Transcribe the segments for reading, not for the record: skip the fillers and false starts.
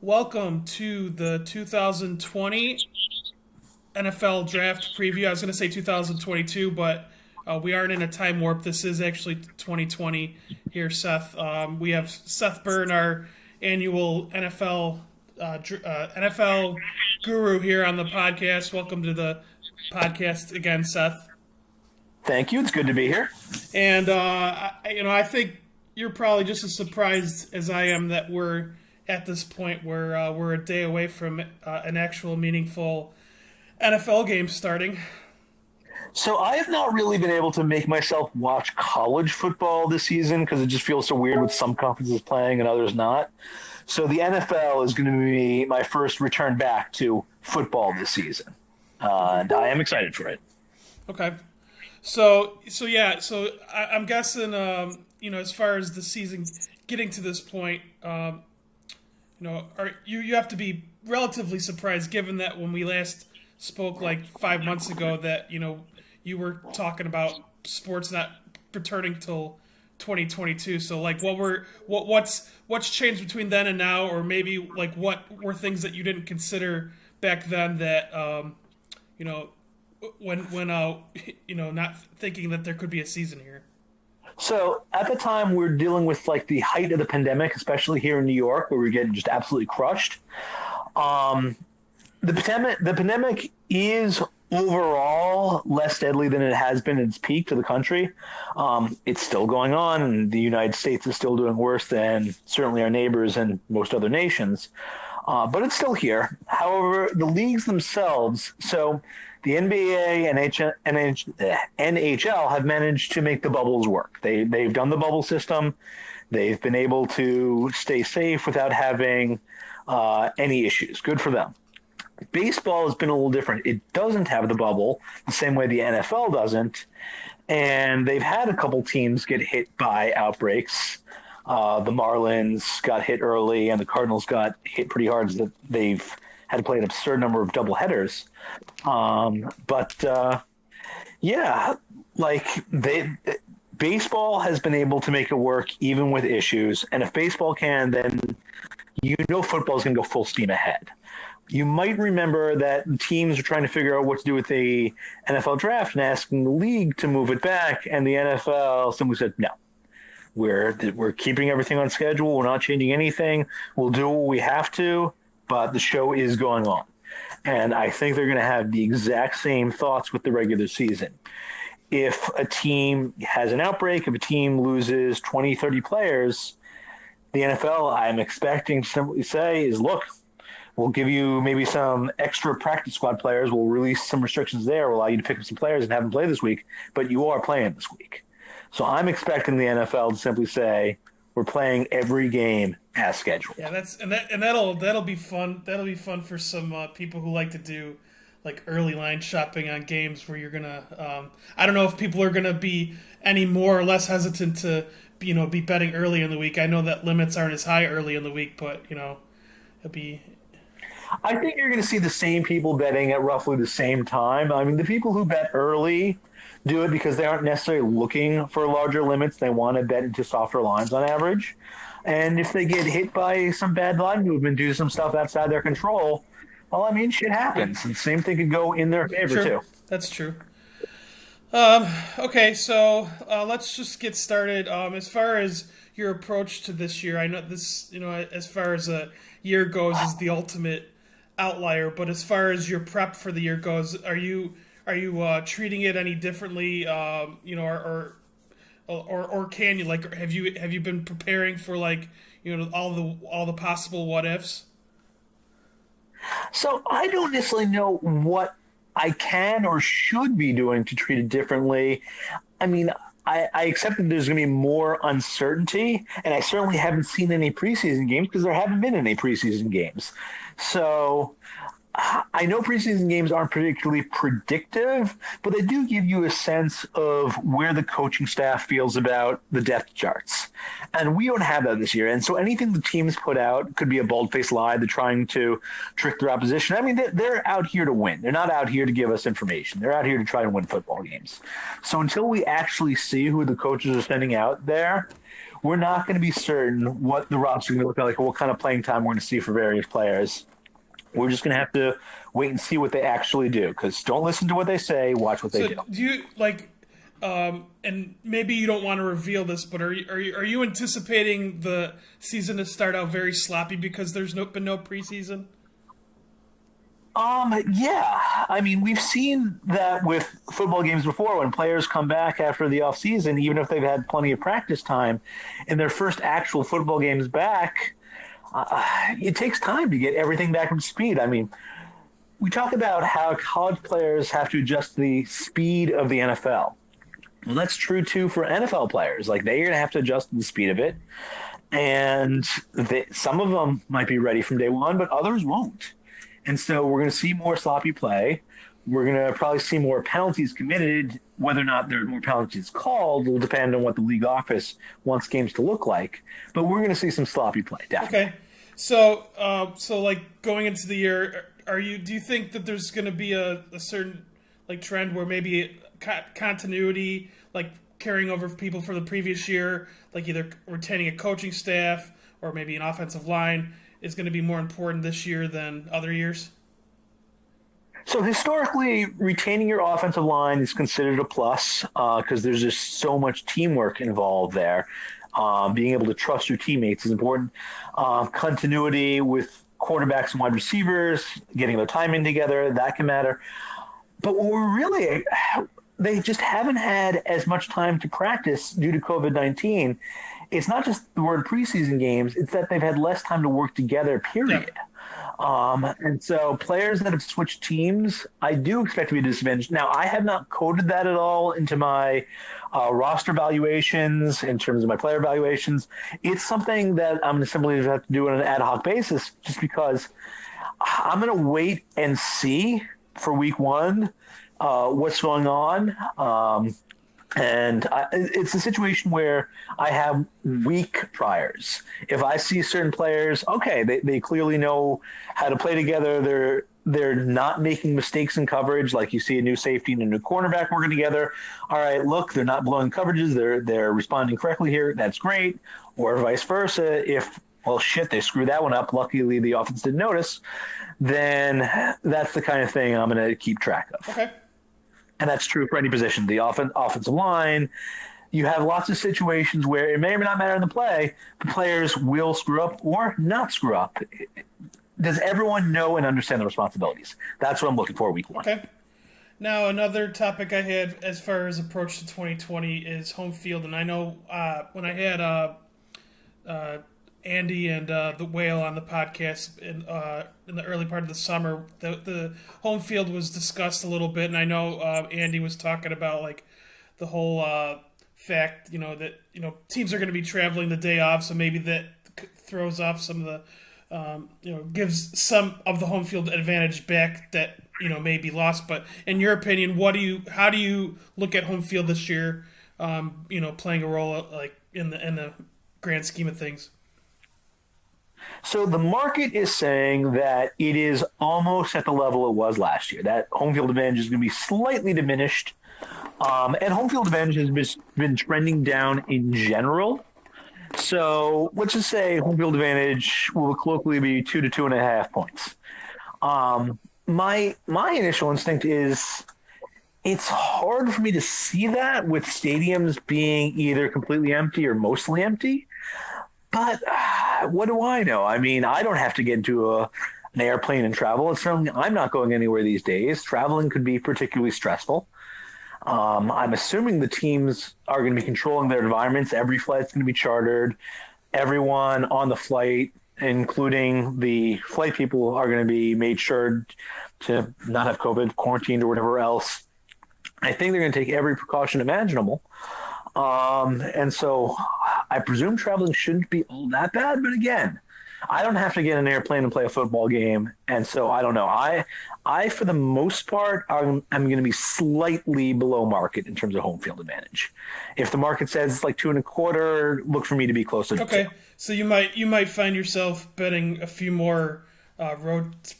Welcome to the 2020 NFL Draft Preview. I was going to say 2022, but we aren't in a time warp. This is actually 2020 here, Seth. We have Seth Burns, our annual NFL guru here on the podcast. Welcome to the podcast again, Seth. Thank you. It's good to be here. And I think you're probably just as surprised as I am that we're at this point where we're a day away from an actual meaningful NFL game starting. So I have not really been able to make myself watch college football this season because it just feels so weird with some conferences playing and others not. So the NFL is going to be my first return back to football this season. And I am excited for it. Okay, so I'm guessing as far as the season getting to this point, you have to be relatively surprised given that when we last spoke like 5 months ago that you were talking about sports not returning till 2022. So like what's changed between then and now, or maybe like what were things that you didn't consider back then that you know when not thinking that there could be a season here. So at the time, we're dealing with like the height of the pandemic, especially here in New York, where we're getting just absolutely crushed. Um, the pandemic is overall less deadly than it has been at its peak to the country. It's still going on, and the United States is still doing worse than certainly our neighbors and most other nations. But it's still here. However, the leagues themselves, so the NBA and NHL have managed to make the bubbles work. They've done the bubble system. They've been able to stay safe without having any issues. Good for them. Baseball has been a little different. It doesn't have the bubble the same way the NFL doesn't, and they've had a couple teams get hit by outbreaks. The Marlins got hit early, and the Cardinals got hit pretty hard. That they've had to play an absurd number of doubleheaders. But yeah, like baseball has been able to make it work even with issues. And if baseball can, then football is going to go full steam ahead. You might remember that teams are trying to figure out what to do with the NFL draft and asking the league to move it back, and the NFL simply said no. We're keeping everything on schedule. We're not changing anything. We'll do what we have to, but the show is going on. And I think they're going to have the exact same thoughts with the regular season. If a team has an outbreak, if a team loses 20, 30 players, the NFL, I'm expecting to simply say is, look, we'll give you maybe some extra practice squad players. We'll release some restrictions there. We'll allow you to pick up some players and have them play this week, but you are playing this week. So I'm expecting the NFL to simply say, we're playing every game as scheduled. Yeah, that'll be fun. That'll be fun for some people who like to do like early line shopping on games where you're gonna. I don't know if people are gonna be any more or less hesitant to be betting early in the week. I know that limits aren't as high early in the week, but it'll be. I think you're going to see the same people betting at roughly the same time. I mean, the people who bet early do it because they aren't necessarily looking for larger limits. They want to bet into softer lines on average. And if they get hit by some bad line movement, do some stuff outside their control, well, I mean, shit happens. And the same thing could go in their favor, too. That's true. Okay, so let's just get started. As far as your approach to this year, I know this, as far as a year goes, is the ultimate outlier. But as far as your prep for the year goes, are you treating it any differently? Or can you have you been preparing for all the possible what ifs? So I don't necessarily know what I can or should be doing to treat it differently. I mean, I accept that there's going to be more uncertainty, and I certainly haven't seen any preseason games because there haven't been any preseason games. So I know preseason games aren't particularly predictive, but they do give you a sense of where the coaching staff feels about the depth charts. And we don't have that this year. And so anything the teams put out could be a bold-faced lie. They're trying to trick their opposition. I mean, they're out here to win. They're not out here to give us information. They're out here to try and win football games. So until we actually see who the coaches are sending out there, we're not going to be certain what the roster is going to look like or what kind of playing time we're going to see for various players. We're just going to have to wait and see what they actually do. Because don't listen to what they say, watch what they do. Do you and maybe you don't want to reveal this, but are you anticipating the season to start out very sloppy because there's been no preseason? Yeah. I mean, we've seen that with football games before when players come back after the offseason, even if they've had plenty of practice time, in their first actual football games back. It takes time to get everything back up to speed. I mean, we talk about how college players have to adjust to the speed of the NFL. Well, that's true, too, for NFL players. Like, they're going to have to adjust to the speed of it. And some of them might be ready from day one, but others won't. And so we're going to see more sloppy play. We're going to probably see more penalties committed. Whether or not there are more penalties called will depend on what the league office wants games to look like. But we're going to see some sloppy play, definitely. Okay. So like going into the year, do you think that there's going to be a certain like trend where maybe continuity, like carrying over people from the previous year, like either retaining a coaching staff or maybe an offensive line is going to be more important this year than other years? So historically, retaining your offensive line is considered a plus because there's just so much teamwork involved there. Being able to trust your teammates is important. Continuity with quarterbacks and wide receivers, getting their timing together, that can matter. But what we're really, they just haven't had as much time to practice due to COVID-19. It's not just the word preseason games, it's that they've had less time to work together, period. Yeah. And so players that have switched teams, I do expect to be disadvantaged. Now, I have not coded that at all into my roster valuations, in terms of my player valuations. It's something that I'm going to simply have to do on an ad hoc basis just because I'm going to wait and see for week one what's going on. And it's a situation where I have weak priors. If I see certain players, okay, they clearly know how to play together. They're not making mistakes in coverage, like you see a new safety and a new cornerback working together. All right, look, they're not blowing coverages. They're responding correctly here. That's great. Or vice versa. If, well, shit, they screwed that one up. Luckily, the offense didn't notice. Then that's the kind of thing I'm going to keep track of. Okay. And that's true for any position. The offensive line, you have lots of situations where it may or may not matter in the play, but players will screw up or not screw up. Does everyone know and understand the responsibilities? That's what I'm looking for week one. Okay. Now, another topic I had as far as approach to 2020 is home field. And I know when I had Andy and the Whale on the podcast in the early part of the summer, the home field was discussed a little bit, and I know Andy was talking about like the whole fact, that teams are going to be traveling the day off, so maybe that throws off some of the, gives some of the home field advantage back that may be lost. But in your opinion, how do you look at home field this year? Playing a role like in the grand scheme of things. So the market is saying that it is almost at the level it was last year. That home field advantage is going to be slightly diminished. And home field advantage has been trending down in general. So let's just say home field advantage will colloquially be 2 to 2.5 points. My initial instinct is it's hard for me to see that with stadiums being either completely empty or mostly empty. But what do I know? I mean, I don't have to get into an airplane and travel. It's certainly, I'm not going anywhere these days. Traveling could be particularly stressful. I'm assuming the teams are going to be controlling their environments. Every flight's going to be chartered. Everyone on the flight, including the flight people, are going to be made sure to not have COVID, quarantined, or whatever else. I think they're going to take every precaution imaginable. And so I presume traveling shouldn't be all that bad. But again, I don't have to get an airplane and play a football game, and so I don't know. I for the most part, I'm going to be slightly below market in terms of home field advantage. If the market says it's like 2.25, look for me to be closer to two. Okay, so you might find yourself betting a few more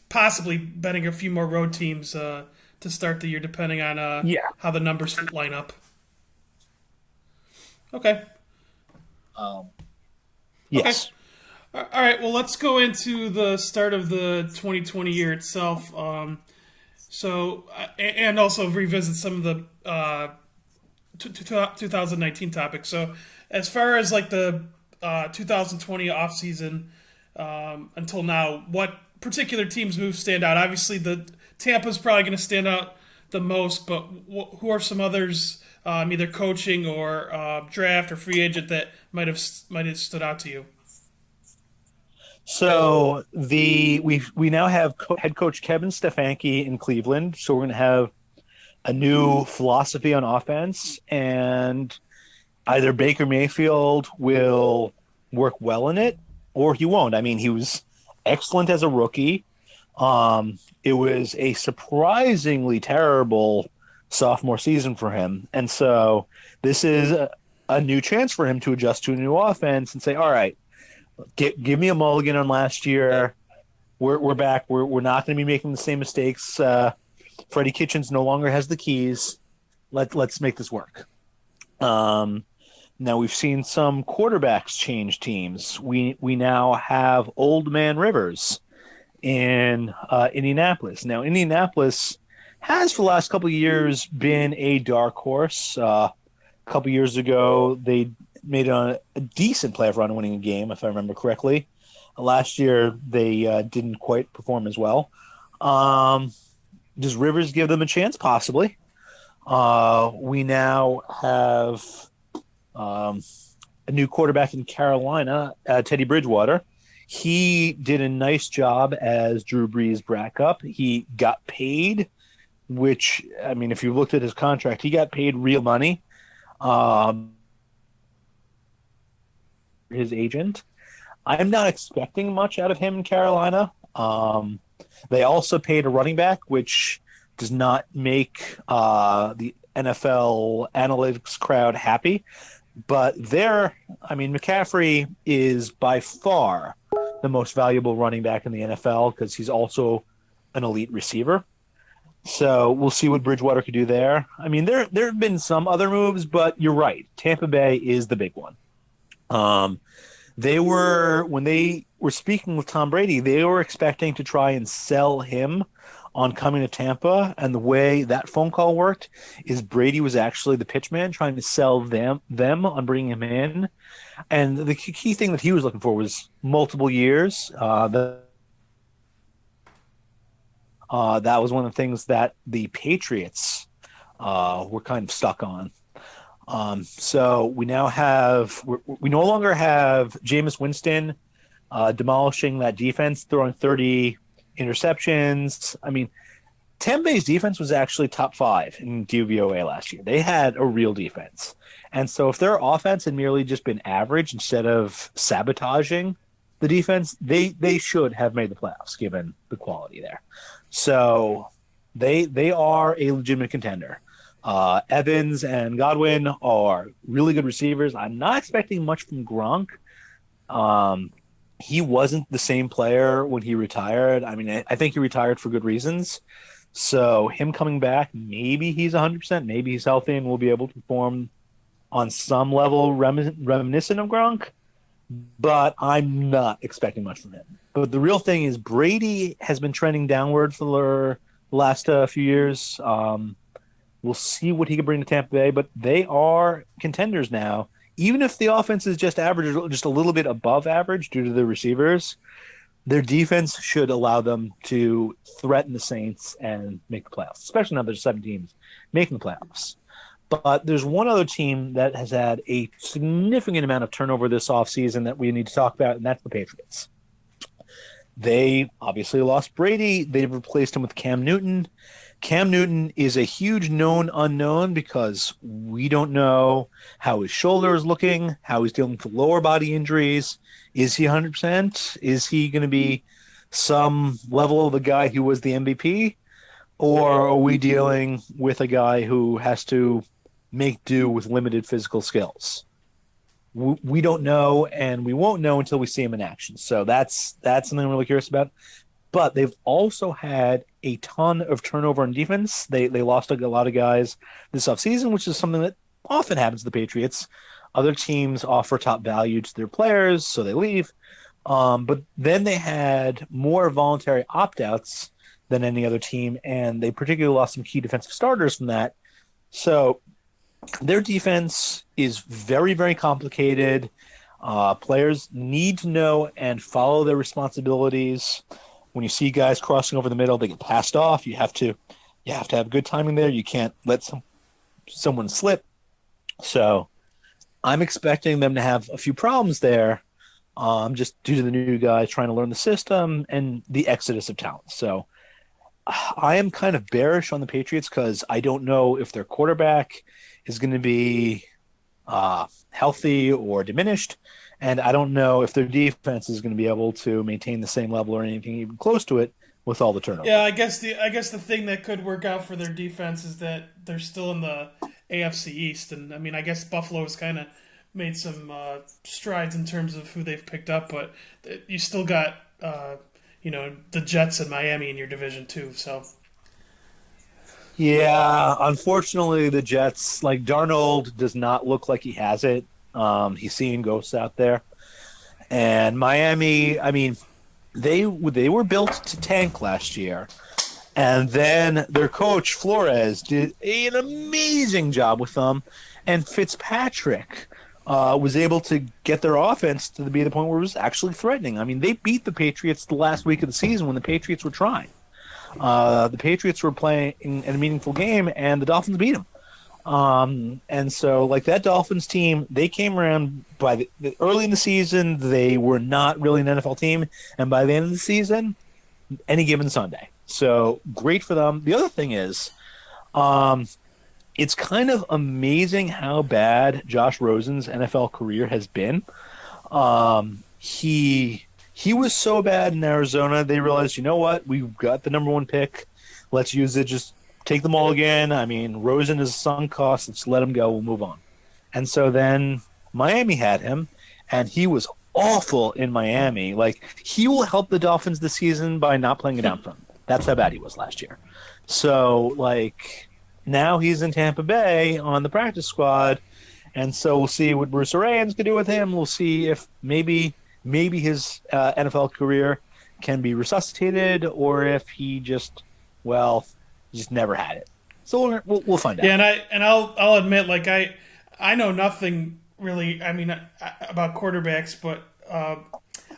possibly betting a few more road teams to start the year, depending on Yeah. how the numbers line up. Okay. Yes. All right. Well, let's go into the start of the 2020 year itself. And also revisit some of the 2019 topics. So, as far as like the 2020 offseason until now, what particular teams' moves stand out? Obviously, the Tampa's probably going to stand out the most, but who are some others, either coaching or draft or free agent, that might have stood out to you? So we now have head coach Kevin Stefanski in Cleveland. So we're going to have a new philosophy on offense, and either Baker Mayfield will work well in it, or he won't. I mean, he was excellent as a rookie. It was a surprisingly terrible sophomore season for him, and so this is a new chance for him to adjust to a new offense and say, "All right, give me a mulligan on last year. We're back. We're not going to be making the same mistakes. Freddie Kitchens no longer has the keys. Let's make this work." Now we've seen some quarterbacks change teams. We now have Old Man Rivers in Indianapolis. Now Indianapolis has for the last couple of years been a dark horse. A couple of years ago, they made a decent playoff run winning a game, if I remember correctly. Last year, they didn't quite perform as well. Does Rivers give them a chance? Possibly. We now have a new quarterback in Carolina, Teddy Bridgewater. He did a nice job as Drew Brees' backup. He got paid, which, I mean, if you looked at his contract, he got paid real money. His agent. I'm not expecting much out of him in Carolina. They also paid a running back, which does not make the NFL analytics crowd happy. But McCaffrey is by far the most valuable running back in the NFL because he's also an elite receiver. So we'll see what Bridgewater could do there. I mean, there have been some other moves, but you're right. Tampa Bay is the big one. When they were speaking with Tom Brady, they were expecting to try and sell him on coming to Tampa, and the way that phone call worked is Brady was actually the pitchman trying to sell them on bringing him in, and the key thing that he was looking for was multiple years. That was one of the things that the Patriots were kind of stuck on. So we no longer have Jameis Winston demolishing that defense, throwing 30 interceptions. I mean, Tampa Bay's defense was actually top 5 in DVOA last year. They had a real defense. And so if their offense had merely just been average instead of sabotaging the defense, they should have made the playoffs given the quality there. So they are a legitimate contender. Evans and Godwin are really good receivers. I'm not expecting much from Gronk. He wasn't the same player when he retired. I mean, I think he retired for good reasons. So him coming back, maybe he's 100%, maybe he's healthy and will be able to perform on some level reminiscent of Gronk. But I'm not expecting much from him. But the real thing is Brady has been trending downward for the last few years. We'll see what he can bring to Tampa Bay, but they are contenders now. Even if the offense is just average, just a little bit above average due to the receivers, their defense should allow them to threaten the Saints and make the playoffs, especially now there's 7 teams making the playoffs. But there's one other team that has had a significant amount of turnover this offseason that we need to talk about, and that's the Patriots. They obviously lost Brady. They've replaced him with Cam Newton. Cam Newton is a huge known unknown because we don't know how his shoulder is looking, how he's dealing with lower body injuries. Is he 100%? Is he going to be some level of the guy who was the MVP? Or are we dealing with a guy who has to make do with limited physical skills? We don't know, and we won't know until we see him in action. So that's something I'm really curious about. But they've also had a ton of turnover on defense. They lost a lot of guys this offseason, which is something that often happens to the Patriots. Other teams offer top value to their players, so they leave. But then they had more voluntary opt-outs than any other team, and they particularly lost some key defensive starters from that. So their defense is very, very complicated. Players need to know and follow their responsibilities. When you see guys crossing over the middle, they get passed off. You have to have good timing there. You can't let someone slip. So I'm expecting them to have a few problems there, just due to the new guys trying to learn the system and the exodus of talent. So I am kind of bearish on the Patriots because I don't know if their quarterback is going to be healthy or diminished. And I don't know if their defense is going to be able to maintain the same level or anything even close to it with all the turnover. Yeah, I guess the thing that could work out for their defense is that they're still in the AFC East, and I mean, I guess Buffalo's kind of made some strides in terms of who they've picked up, but you still got the Jets and Miami in your division too. So yeah, unfortunately, the Jets, like Darnold, does not look like he has it. He's seeing ghosts out there. And Miami, I mean, they were built to tank last year. And then their coach, Flores, did an amazing job with them. And Fitzpatrick was able to get their offense to be the point where it was actually threatening. I mean, they beat the Patriots the last week of the season when the Patriots were trying. The Patriots were playing in a meaningful game, and the Dolphins beat them. And so, like, that Dolphins team, they came around by early in the season. They were not really an NFL team, and by the end of the season, any given Sunday. So great for them. The other thing is, it's kind of amazing how bad Josh Rosen's NFL career has been. He was so bad in Arizona, they realized, you know what, we've got the number one pick. Let's use it. Just take them all again. I mean, Rosen is a sunk cost. Let's let him go. We'll move on. And so then Miami had him, and he was awful in Miami. Like, he will help the Dolphins this season by not playing it down front. That's how bad he was last year. So, like, now he's in Tampa Bay on the practice squad, and so we'll see what Bruce Arians can do with him. We'll see if maybe his NFL career can be resuscitated, or if he just never had it. So we'll find out. Yeah, and I'll admit, like, I know nothing really. I mean, about quarterbacks, but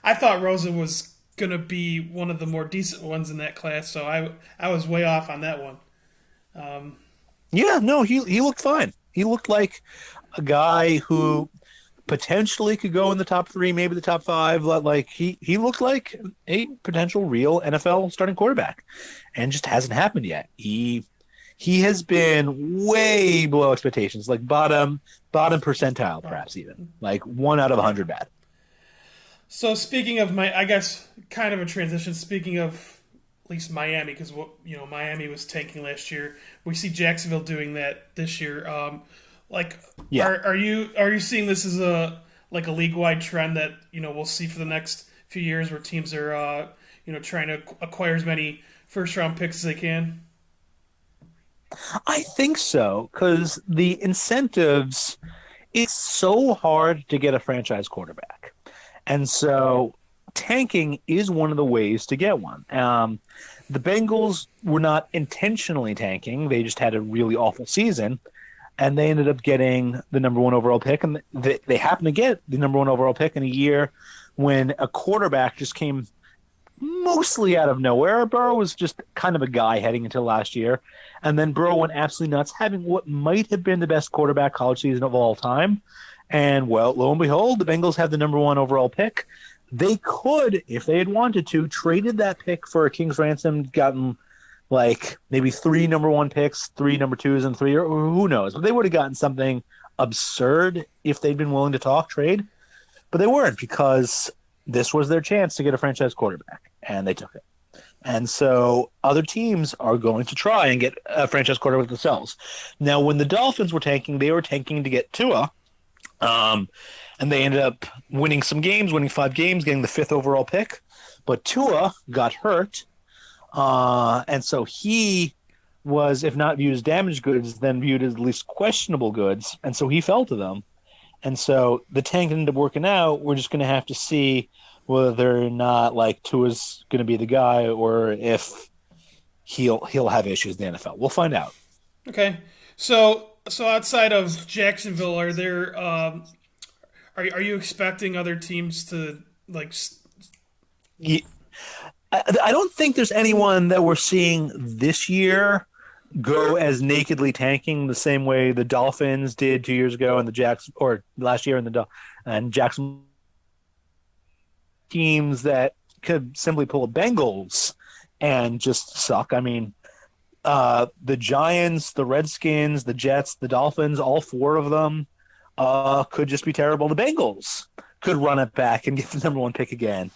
I thought Rosen was gonna be one of the more decent ones in that class. So I was way off on that one. Yeah, no, he looked fine. He looked like a guy who potentially could go in the top 3, maybe the top 5. Like, he looked like a potential real NFL starting quarterback, and just hasn't happened yet. He has been way below expectations, like bottom percentile, perhaps even like 1 out of 100 bad. So speaking of I guess kind of a transition. Speaking of at least Miami, because Miami was tanking last year. We see Jacksonville doing that this year. Yeah. Are you seeing this as a league-wide trend that we'll see for the next few years, where teams are trying to acquire as many first-round picks as they can? I think so, because the incentives, it's so hard to get a franchise quarterback. And so tanking is one of the ways to get one. The Bengals were not intentionally tanking. They just had a really awful season, and they ended up getting the number 1 overall pick. And they happened to get the number 1 overall pick in a year when a quarterback just came mostly out of nowhere. Burrow was just kind of a guy heading into last year. And then Burrow went absolutely nuts, having what might have been the best quarterback college season of all time. And, well, lo and behold, the Bengals have the number 1 overall pick. They could, if they had wanted to, traded that pick for a king's ransom, gotten like maybe 3 number 1 picks, 3 number 2s, and 3, or who knows. But they would have gotten something absurd if they'd been willing to talk trade. But they weren't, because this was their chance to get a franchise quarterback, and they took it. And so other teams are going to try and get a franchise quarterback themselves. Now, when the Dolphins were tanking, they were tanking to get Tua. And they ended up winning some games, winning 5 games, getting the 5th overall pick. But Tua got hurt. And so he was, if not viewed as damaged goods, then viewed as at least questionable goods. And so he fell to them. And so the tank ended up working out. We're just going to have to see whether or not like Tua's going to be the guy, or if he'll have issues in the NFL. We'll find out. Okay, so outside of Jacksonville, are there are you expecting other teams to like? Yeah. I don't think there's anyone that we're seeing this year go as nakedly tanking the same way the Dolphins did 2 years ago, and or last year, and Jackson teams that could simply pull a Bengals and just suck. I mean, the Giants, the Redskins, the Jets, the Dolphins, all 4 of them could just be terrible. The Bengals could run it back and get the number 1 pick again.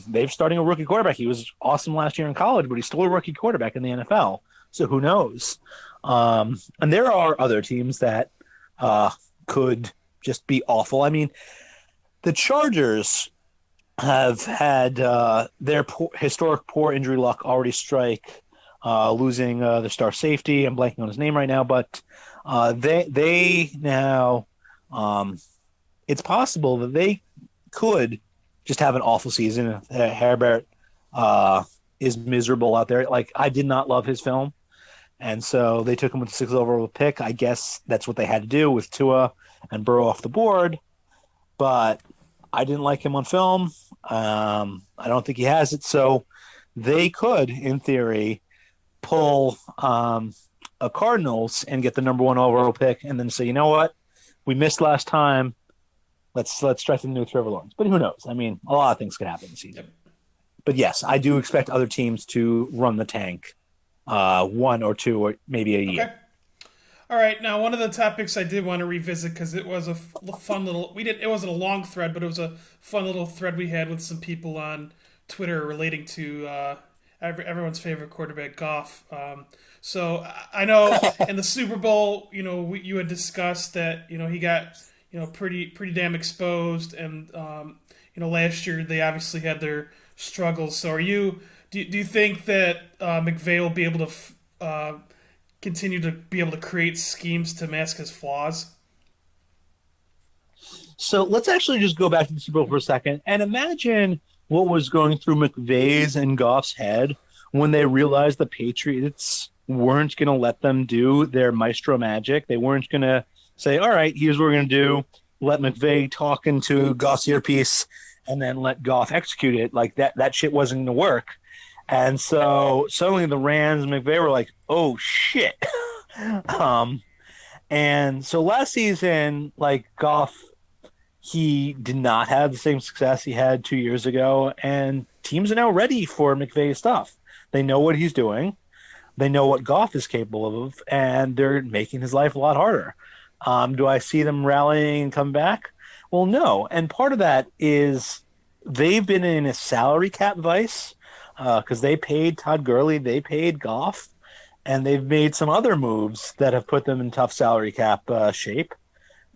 They're starting a rookie quarterback. He was awesome last year in college, but he's still a rookie quarterback in the NFL. So who knows? And there are other teams that could just be awful. I mean, the Chargers have had their historic poor injury luck already strike, losing the star safety. I'm blanking on his name right now, but they now it's possible that they could just have an awful season. Herbert is miserable out there. Like, I did not love his film, and so they took him with the 6th overall pick. I guess that's what they had to do with Tua and Burrow off the board, but I didn't like him on film. I don't think he has it. So they could, in theory, pull a Cardinals and get the number 1 overall pick, and then say, you know what, we missed last time. Let's try something new with Trevor Lawrence. But who knows? I mean, a lot of things could happen this season. Yep. But yes, I do expect other teams to run the tank 1 or 2 or maybe a year. Okay. All right. Now, one of the topics I did want to revisit, because it was a fun little. It wasn't a long thread, but it was a fun little thread we had with some people on Twitter relating to everyone's favorite quarterback, Goff. So I know in the Super Bowl, you had discussed that he got pretty damn exposed, and last year they obviously had their struggles. So do you think that McVay will be able to continue to be able to create schemes to mask his flaws? So let's actually just go back to the Super Bowl for a second and imagine what was going through McVay's and Goff's head when they realized the Patriots weren't going to let them do their maestro magic. They weren't going to say, all right, here's what we're going to do. Let McVay talk into Goff's earpiece and then let Goff execute it. Like that shit wasn't going to work. And so suddenly the Rams and McVay were like, oh, shit. And so last season, like, Goff, he did not have the same success he had 2 years ago. And teams are now ready for McVay's stuff. They know what he's doing. They know what Goff is capable of, and they're making his life a lot harder. Do I see them rallying and come back? Well, no. And part of that is they've been in a salary cap vice because they paid Todd Gurley, they paid Goff, and they've made some other moves that have put them in tough salary cap shape.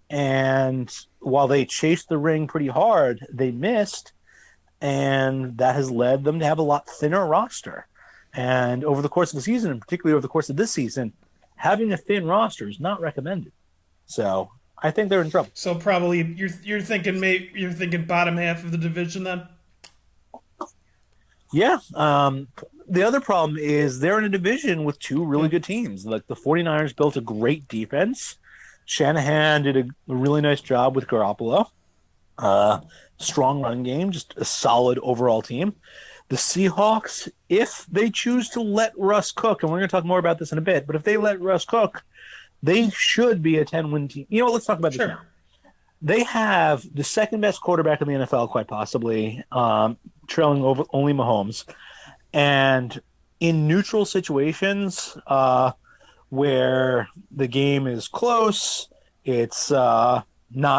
And while they chased the ring pretty hard, they missed, and that has led them to have a lot thinner roster. And over the course of the season, and particularly over the course of this season, having a thin roster is not recommended. So I think they're in trouble. So probably you're thinking bottom half of the division then? Yeah. The other problem is they're in a division with 2 really good teams. Like the 49ers built a great defense. Shanahan did a really nice job with Garoppolo. Strong run game, just a solid overall team. The Seahawks, if they choose to let Russ cook, and we're going to talk more about this in a bit, but if they let Russ cook, they should be a 10-win team. Let's talk about this now. They have the second best quarterback in the NFL, quite possibly, trailing over only Mahomes. And in neutral situations where the game is close, it's not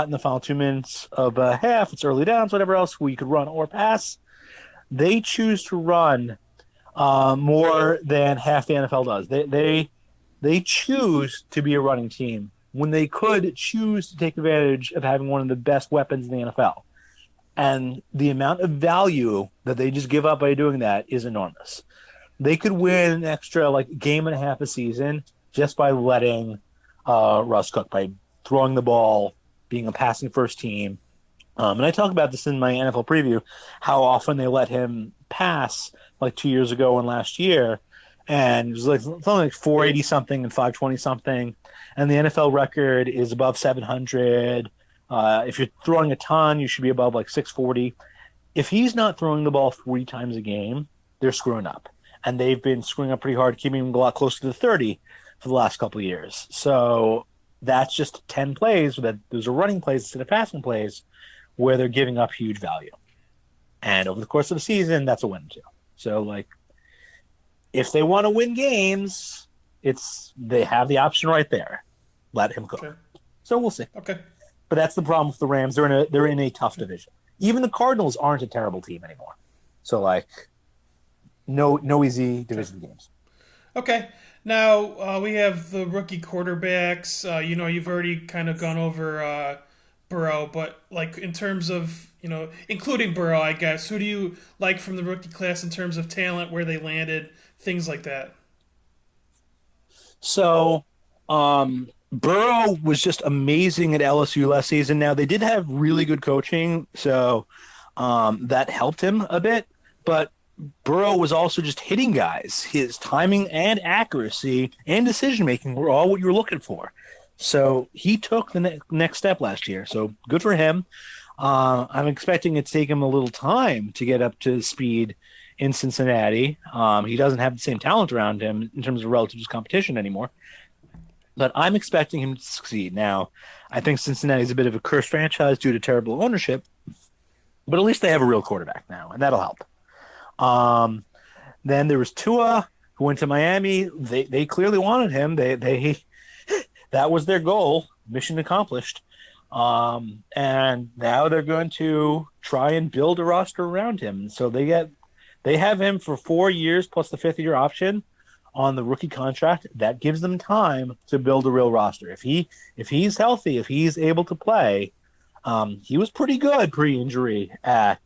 in the final 2 minutes of a half, it's early downs, whatever else, where you could run or pass, they choose to run more than half the NFL does. They choose to be a running team when they could choose to take advantage of having one of the best weapons in the NFL. And the amount of value that they just give up by doing that is enormous. They could win an extra game and a half a season just by letting Russ cook, by throwing the ball, being a passing first team. And I talk about this in my NFL preview, how often they let him pass 2 years ago and last year. And it was something like 480 something and 520 something. And the NFL record is above 700. If you're throwing a ton, you should be above 640. If he's not throwing the ball 40 times a game, they're screwing up. And they've been screwing up pretty hard, keeping him a lot closer to 30 for the last couple of years. So that's just 10 plays. Those are running plays instead of passing plays where they're giving up huge value. And over the course of the season, that's a win too. So, if they want to win games, they have the option right there. Let him cook. Sure. So we'll see. Okay. But that's the problem with the Rams. They're in a tough division. Even the Cardinals aren't a terrible team anymore. So no easy division games. Okay. Now we have the rookie quarterbacks. You've already kind of gone over Burrow, but in terms of including Burrow, I guess, who do you like from the rookie class in terms of talent, where they landed, things like that? So, Burrow was just amazing at LSU last season. Now, they did have really good coaching, so that helped him a bit. But Burrow was also just hitting guys. His timing and accuracy and decision-making were all what you were looking for. So he took the next step last year. So good for him. I'm expecting it to take him a little time to get up to speed in Cincinnati. He doesn't have the same talent around him in terms of relative competition anymore. But I'm expecting him to succeed. Now, I think Cincinnati is a bit of a cursed franchise due to terrible ownership, but at least they have a real quarterback now, and that'll help. Then there was Tua, who went to Miami. They clearly wanted him. They that was their goal, mission accomplished. And now they're going to try and build a roster around him. So they have him for 4 years plus the fifth-year option on the rookie contract. That gives them time to build a real roster. If he's healthy, if he's able to play, he was pretty good pre-injury at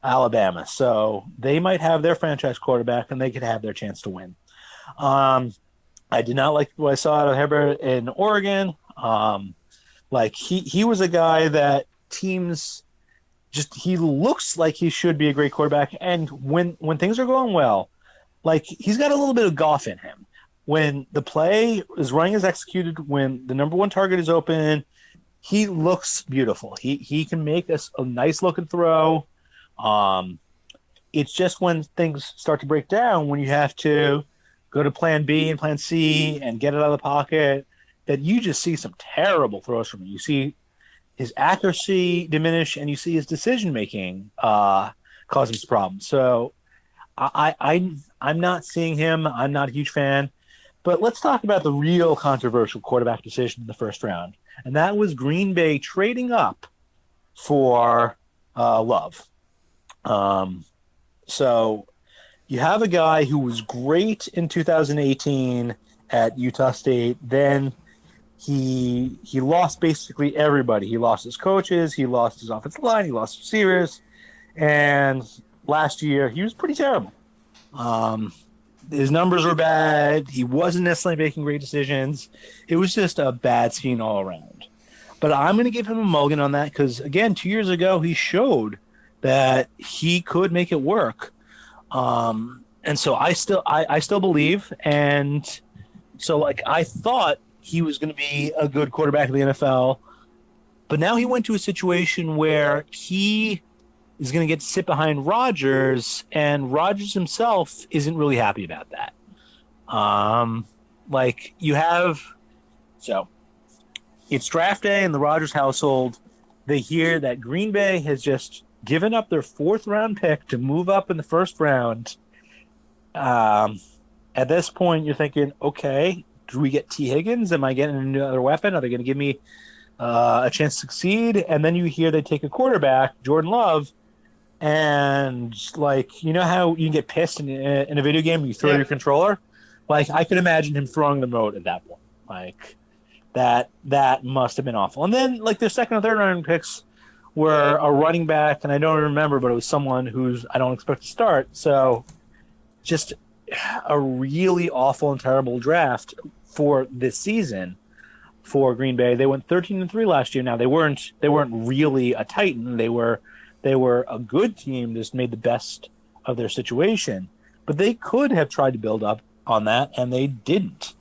Alabama. So they might have their franchise quarterback, and they could have their chance to win. I did not like what I saw out of Herbert in Oregon. He was a guy that teams he looks like he should be a great quarterback. And when things are going well, he's got a little bit of golf in him. When the play is running as executed, when the number one target is open, he looks beautiful. He can make a nice looking throw. It's just when things start to break down, when you have to go to plan B and plan C and get it out of the pocket, that you just see some terrible throws from him. You see his accuracy diminish, and you see his decision-making causing some problems. So I'm not seeing him. I'm not a huge fan. But let's talk about the real controversial quarterback decision in the first round, and that was Green Bay trading up for Love. So you have a guy who was great in 2018 at Utah State. Then he lost basically everybody. He lost his coaches. He lost his offensive line. He lost receivers. And last year, he was pretty terrible. His numbers were bad. He wasn't necessarily making great decisions. It was just a bad scene all around. But I'm going to give him a mulligan on that because, again, 2 years ago, he showed that he could make it work. And so I still believe. And so, I thought he was going to be a good quarterback in the NFL. But now he went to a situation where he is going to get to sit behind Rodgers, and Rodgers himself isn't really happy about that. So it's draft day in the Rodgers household. They hear that Green Bay has just given up their fourth round pick to move up in the first round. At this point, you're thinking, okay, do we get T. Higgins? Am I getting another weapon? Are they going to give me a chance to succeed? And then you hear they take a quarterback, Jordan Love, and like, you know how you can get pissed in a video game, you throw your controller? Like, I could imagine him throwing the remote at that point. Like, that must have been awful. And then, like, their second and third round picks were a running back, and I don't remember, but it was someone who's I don't expect to start. So, just a really awful and terrible draft for this season for Green Bay. They went 13-3 last year. Now they weren't really a Titan. They were a good team, just made the best of their situation. But they could have tried to build up on that, and they didn't.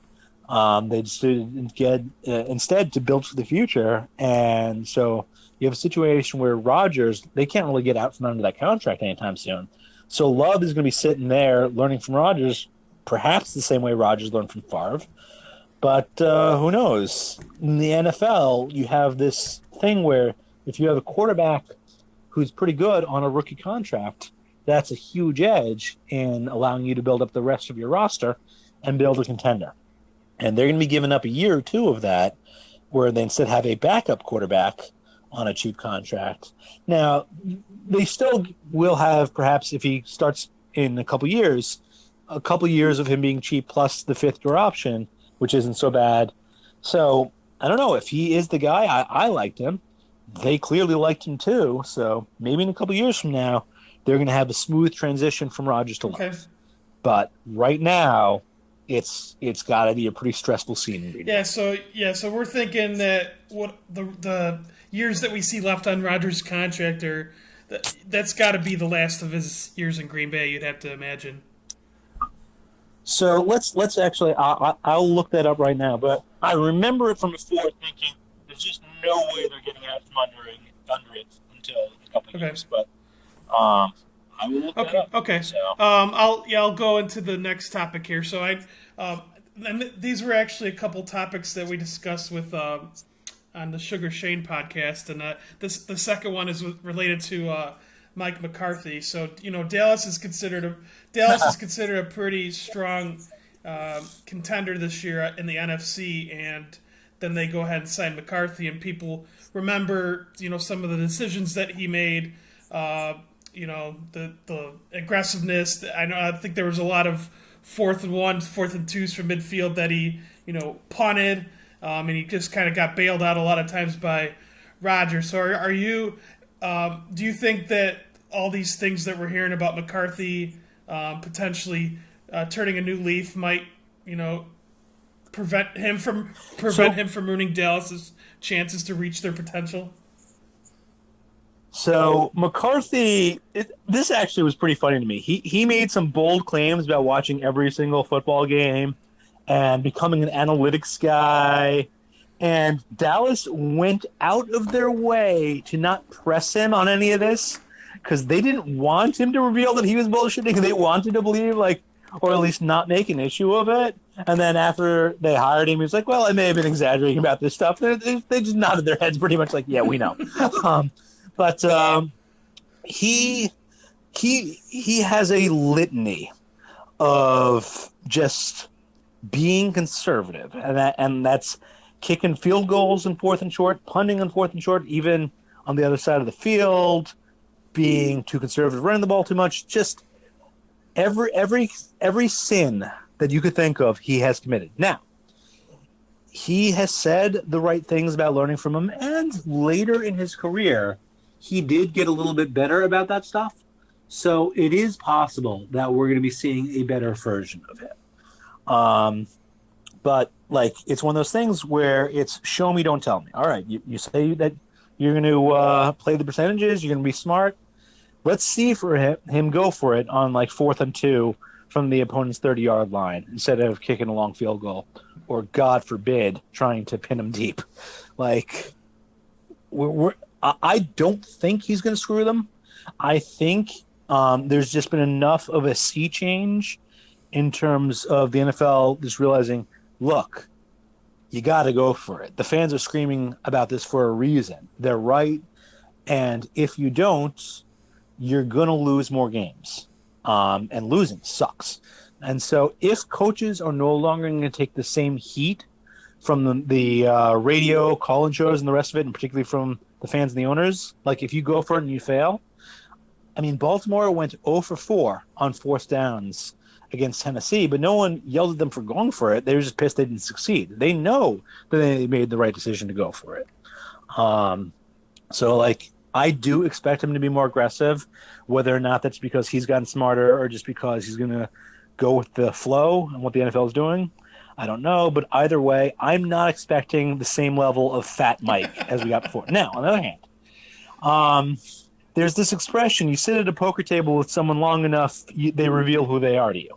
They just instead to build for the future. And so you have a situation where Rodgers, they can't really get out from under that contract anytime soon. So Love is going to be sitting there learning from Rodgers, perhaps the same way Rodgers learned from Favre. But who knows? In the NFL, you have this thing where if you have a quarterback who's pretty good on a rookie contract, that's a huge edge in allowing you to build up the rest of your roster and build a contender. And they're going to be giving up a year or two of that where they instead have a backup quarterback on a cheap contract. Now, they still will have, perhaps if he starts in a couple years of him being cheap plus the fifth-year option, which isn't so bad. So, I don't know. If he is the guy, I liked him. They clearly liked him too. So, maybe in a couple years from now, they're going to have a smooth transition from Rodgers to Love. Okay. But right now, it's got to be a pretty stressful scene. So we're thinking that what the years that we see left on Rodgers' contract are that's got to be the last of his years in Green Bay. You'd have to imagine. So let's actually I'll look that up right now. But I remember it from before, thinking there's just no way they're getting out from under it until a couple of years. But I will look that up. Okay. So. I'll go into the next topic here. So and these were actually a couple topics that we discussed with on the Sugar Shane podcast, and the second one is related to Mike McCarthy. So Dallas is considered a pretty strong contender this year in the NFC, and then they go ahead and sign McCarthy, and people remember some of the decisions that he made. The aggressiveness. I think there was a lot of 4th and 1, 4th and 2s from midfield that he punted, and he just kind of got bailed out a lot of times by Rodgers. So are you? Do you think that all these things that we're hearing about McCarthy potentially turning a new leaf might prevent him from ruining Dallas's chances to reach their potential? So McCarthy, this actually was pretty funny to me. He made some bold claims about watching every single football game and becoming an analytics guy. And Dallas went out of their way to not press him on any of this because they didn't want him to reveal that he was bullshitting. They wanted to believe, or at least not make an issue of it. And then after they hired him, he was like, well, I may have been exaggerating about this stuff. They just nodded their heads pretty much like, yeah, we know. But he has a litany of just being conservative, and that's kicking field goals in 4th and short, punting on 4th and short, even on the other side of the field, being too conservative, running the ball too much. Just every sin that you could think of, he has committed. Now, he has said the right things about learning from him, and later in his career, he did get a little bit better about that stuff. So it is possible that we're going to be seeing a better version of him. But it's one of those things where it's show me, don't tell me. All right, you say that you're going to play the percentages, you're going to be smart. Let's see for him go for it on 4th and 2 from the opponent's 30-yard line instead of kicking a long field goal or, God forbid, trying to pin him deep. I don't think he's going to screw them. I think there's just been enough of a sea change in terms of the NFL just realizing, look, you got to go for it. The fans are screaming about this for a reason. They're right. And if you don't, you're going to lose more games. And losing sucks. And so if coaches are no longer going to take the same heat from the radio call-in shows and the rest of it, and particularly from the fans and the owners, like if you go for it and you fail, I mean, Baltimore went 0 for 4 on fourth downs against Tennessee, but no one yelled at them for going for it. They were just pissed they didn't succeed. They know that they made the right decision to go for it. So, like, I do expect him to be more aggressive, whether or not that's because he's gotten smarter or just because he's going to go with the flow and what the NFL is doing. I don't know, but either way, I'm not expecting the same level of Fat Mike as we got before. Now, on the other hand, there's this expression: you sit at a poker table with someone long enough, they reveal who they are to you.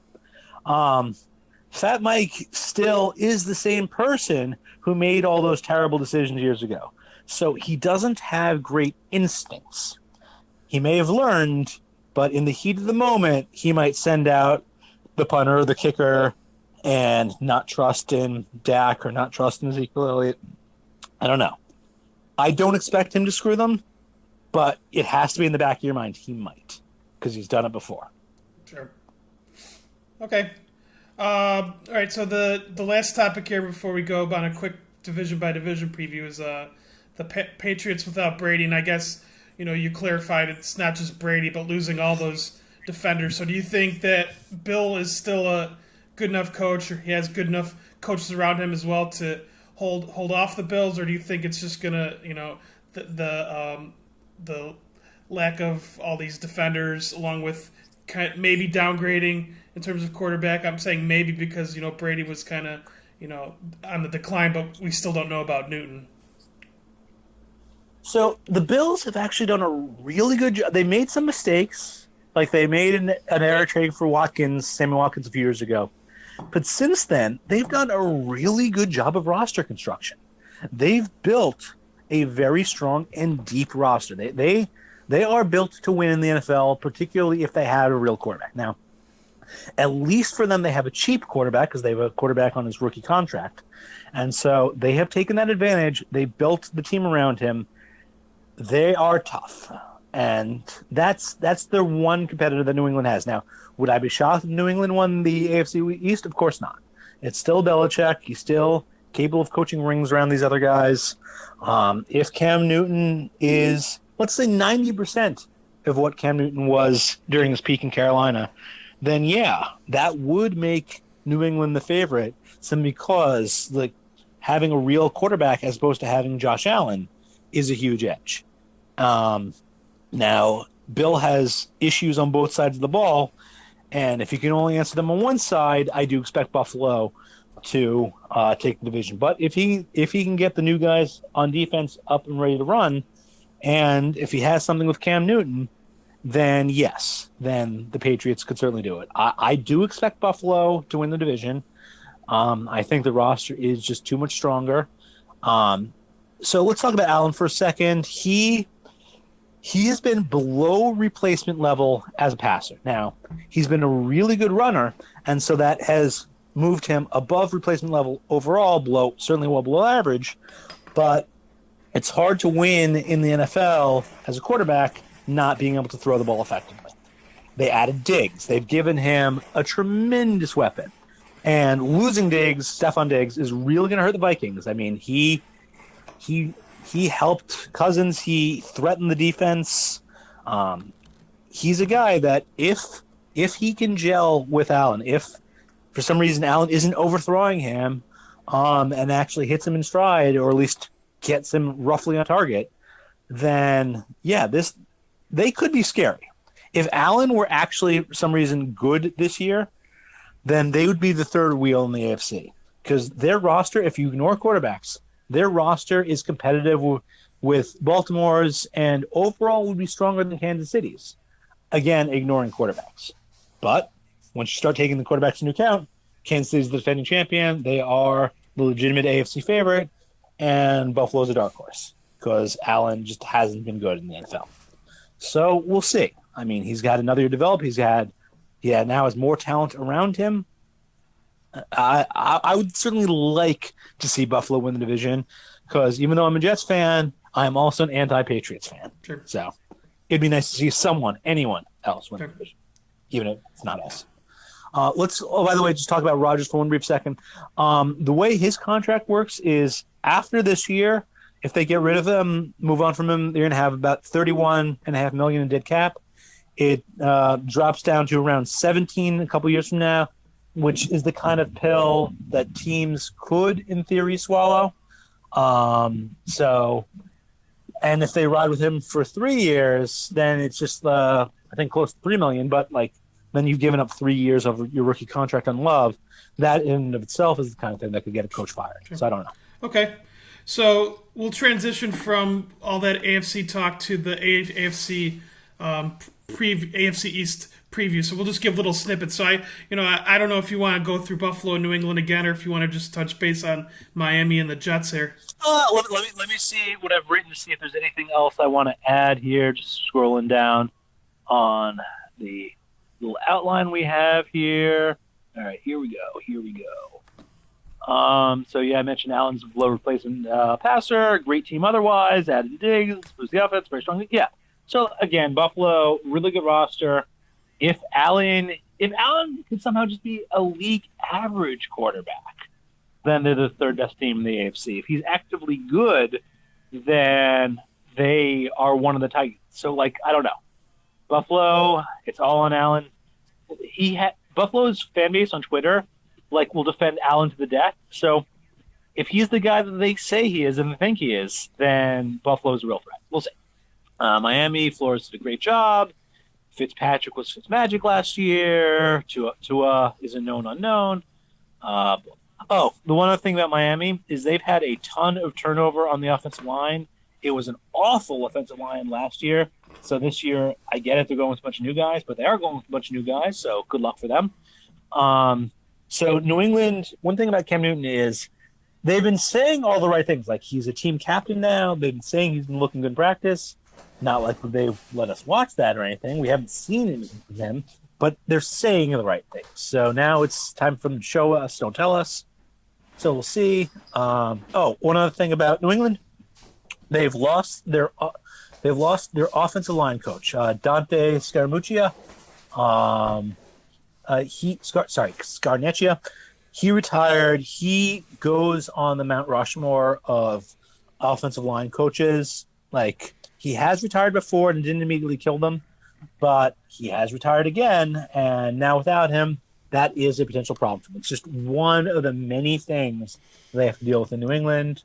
Fat Mike still is the same person who made all those terrible decisions years ago. So he doesn't have great instincts. He may have learned, but in the heat of the moment, he might send out the punter, the kicker, and not trust in Dak or not trust in Ezekiel Elliott. I don't know. I don't expect him to screw them, but it has to be in the back of your mind. He might, because he's done it before. Sure. Okay. All right, so the last topic here before we go on a quick division-by-division preview is the Patriots without Brady, and I guess, you clarified it's not just Brady, but losing all those defenders. So do you think that Bill is still a good enough coach, or he has good enough coaches around him as well to hold off the Bills, or do you think it's just gonna, the lack of all these defenders, along with maybe downgrading in terms of quarterback? I'm saying maybe because Brady was kind of on the decline, but we still don't know about Newton. So the Bills have actually done a really good job. They made some mistakes, like they made an error trading for Sammy Watkins a few years ago. But since then, they've done a really good job of roster construction. They've built a very strong and deep roster. They are built to win in the NFL, particularly if they have a real quarterback. Now, at least for them, they have a cheap quarterback because they have a quarterback on his rookie contract. And so they have taken that advantage. They built the team around him. They are tough. And that's the one competitor that New England has. Now, would I be shocked if New England won the AFC East? Of course not. It's still Belichick. He's still capable of coaching rings around these other guys. If Cam Newton is, let's say, 90% of what Cam Newton was during his peak in Carolina, then yeah, that would make New England the favorite, simply because having a real quarterback as opposed to having Josh Allen is a huge edge. Now, Bill has issues on both sides of the ball, and if you can only answer them on one side, I do expect Buffalo to take the division. But if he can get the new guys on defense up and ready to run, and if he has something with Cam Newton, then yes, then the Patriots could certainly do it. I do expect Buffalo to win the division. I think the roster is just too much stronger. So let's talk about Allen for a second. He has been below replacement level as a passer. Now, he's been a really good runner, and so that has moved him above replacement level overall, certainly well below average. But it's hard to win in the NFL as a quarterback not being able to throw the ball effectively. They added Diggs. They've given him a tremendous weapon. And losing Stephon Diggs, is really going to hurt the Vikings. I mean, he helped Cousins. He threatened the defense. He's a guy that if he can gel with Allen, if for some reason Allen isn't overthrowing him and actually hits him in stride, or at least gets him roughly on target, then yeah, they could be scary. If Allen were actually for some reason good this year, then they would be the third wheel in the AFC, because their roster, if you ignore quarterbacks, their roster is competitive with Baltimore's, and overall would be stronger than Kansas City's. Again, ignoring quarterbacks. But once you start taking the quarterbacks into account, Kansas City's the defending champion. They are the legitimate AFC favorite, and Buffalo's a dark horse because Allen just hasn't been good in the NFL. So we'll see. I mean, he's got another year to develop. He now has more talent around him. I would certainly like to see Buffalo win the division, because even though I'm a Jets fan, I'm also an anti-Patriots fan. Sure. So it'd be nice to see anyone else win the division, even if it's not us. By the way, just talk about Rodgers for one brief second. The way his contract works is after this year, if they get rid of him, move on from him, they're going to have about $31.5 million in dead cap. It drops down to around 17 a couple years from now, which is the kind of pill that teams could, in theory, swallow. And if they ride with him for 3 years, then it's just I think close to $3 million. But then you've given up 3 years of your rookie contract on Love. That in and of itself is the kind of thing that could get a coach fired. Sure. So I don't know. Okay, so we'll transition from all that AFC talk to the AFC AFC East preview. So we'll just give little snippets. So I don't know if you want to go through Buffalo and New England again, or if you want to just touch base on Miami and the Jets here. Let me see what I've written to see if there's anything else I want to add here. Just scrolling down on the little outline we have here. All right, here we go. So I mentioned Allen's low replacement passer, great team otherwise, added Diggs, boost the offense, very strong. Yeah. So again, Buffalo, really good roster. If Allen could somehow just be a league average quarterback, then they're the third best team in the AFC. If he's actively good, then they are one of the Titans. So I don't know. Buffalo, it's all on Allen. Buffalo's fan base on Twitter will defend Allen to the death. So if he's the guy that they say he is and they think he is, then Buffalo's a real threat. We'll see. Miami, Flores did a great job. Fitzpatrick was Fitzmagic last year. Tua is a known unknown. The one other thing about Miami is they've had a ton of turnover on the offensive line. It was an awful offensive line last year. So this year, I get it, they're going with a bunch of new guys, but they are going with a bunch of new guys, so good luck for them. So New England, one thing about Cam Newton is they've been saying all the right things. He's a team captain now. They've been saying he's been looking good in practice. Not like they've let us watch that or anything. We haven't seen anything from him, but they're saying the right things. So now it's time for them to show us, don't tell us. So we'll see. One other thing about New England, they've lost their offensive line coach, Dante Scaramuccia. Scarnecchia. He retired. He goes on the Mount Rushmore of offensive line coaches. He has retired before and didn't immediately kill them, but he has retired again, and now without him, that is a potential problem for them. It's just one of the many things they have to deal with in New England.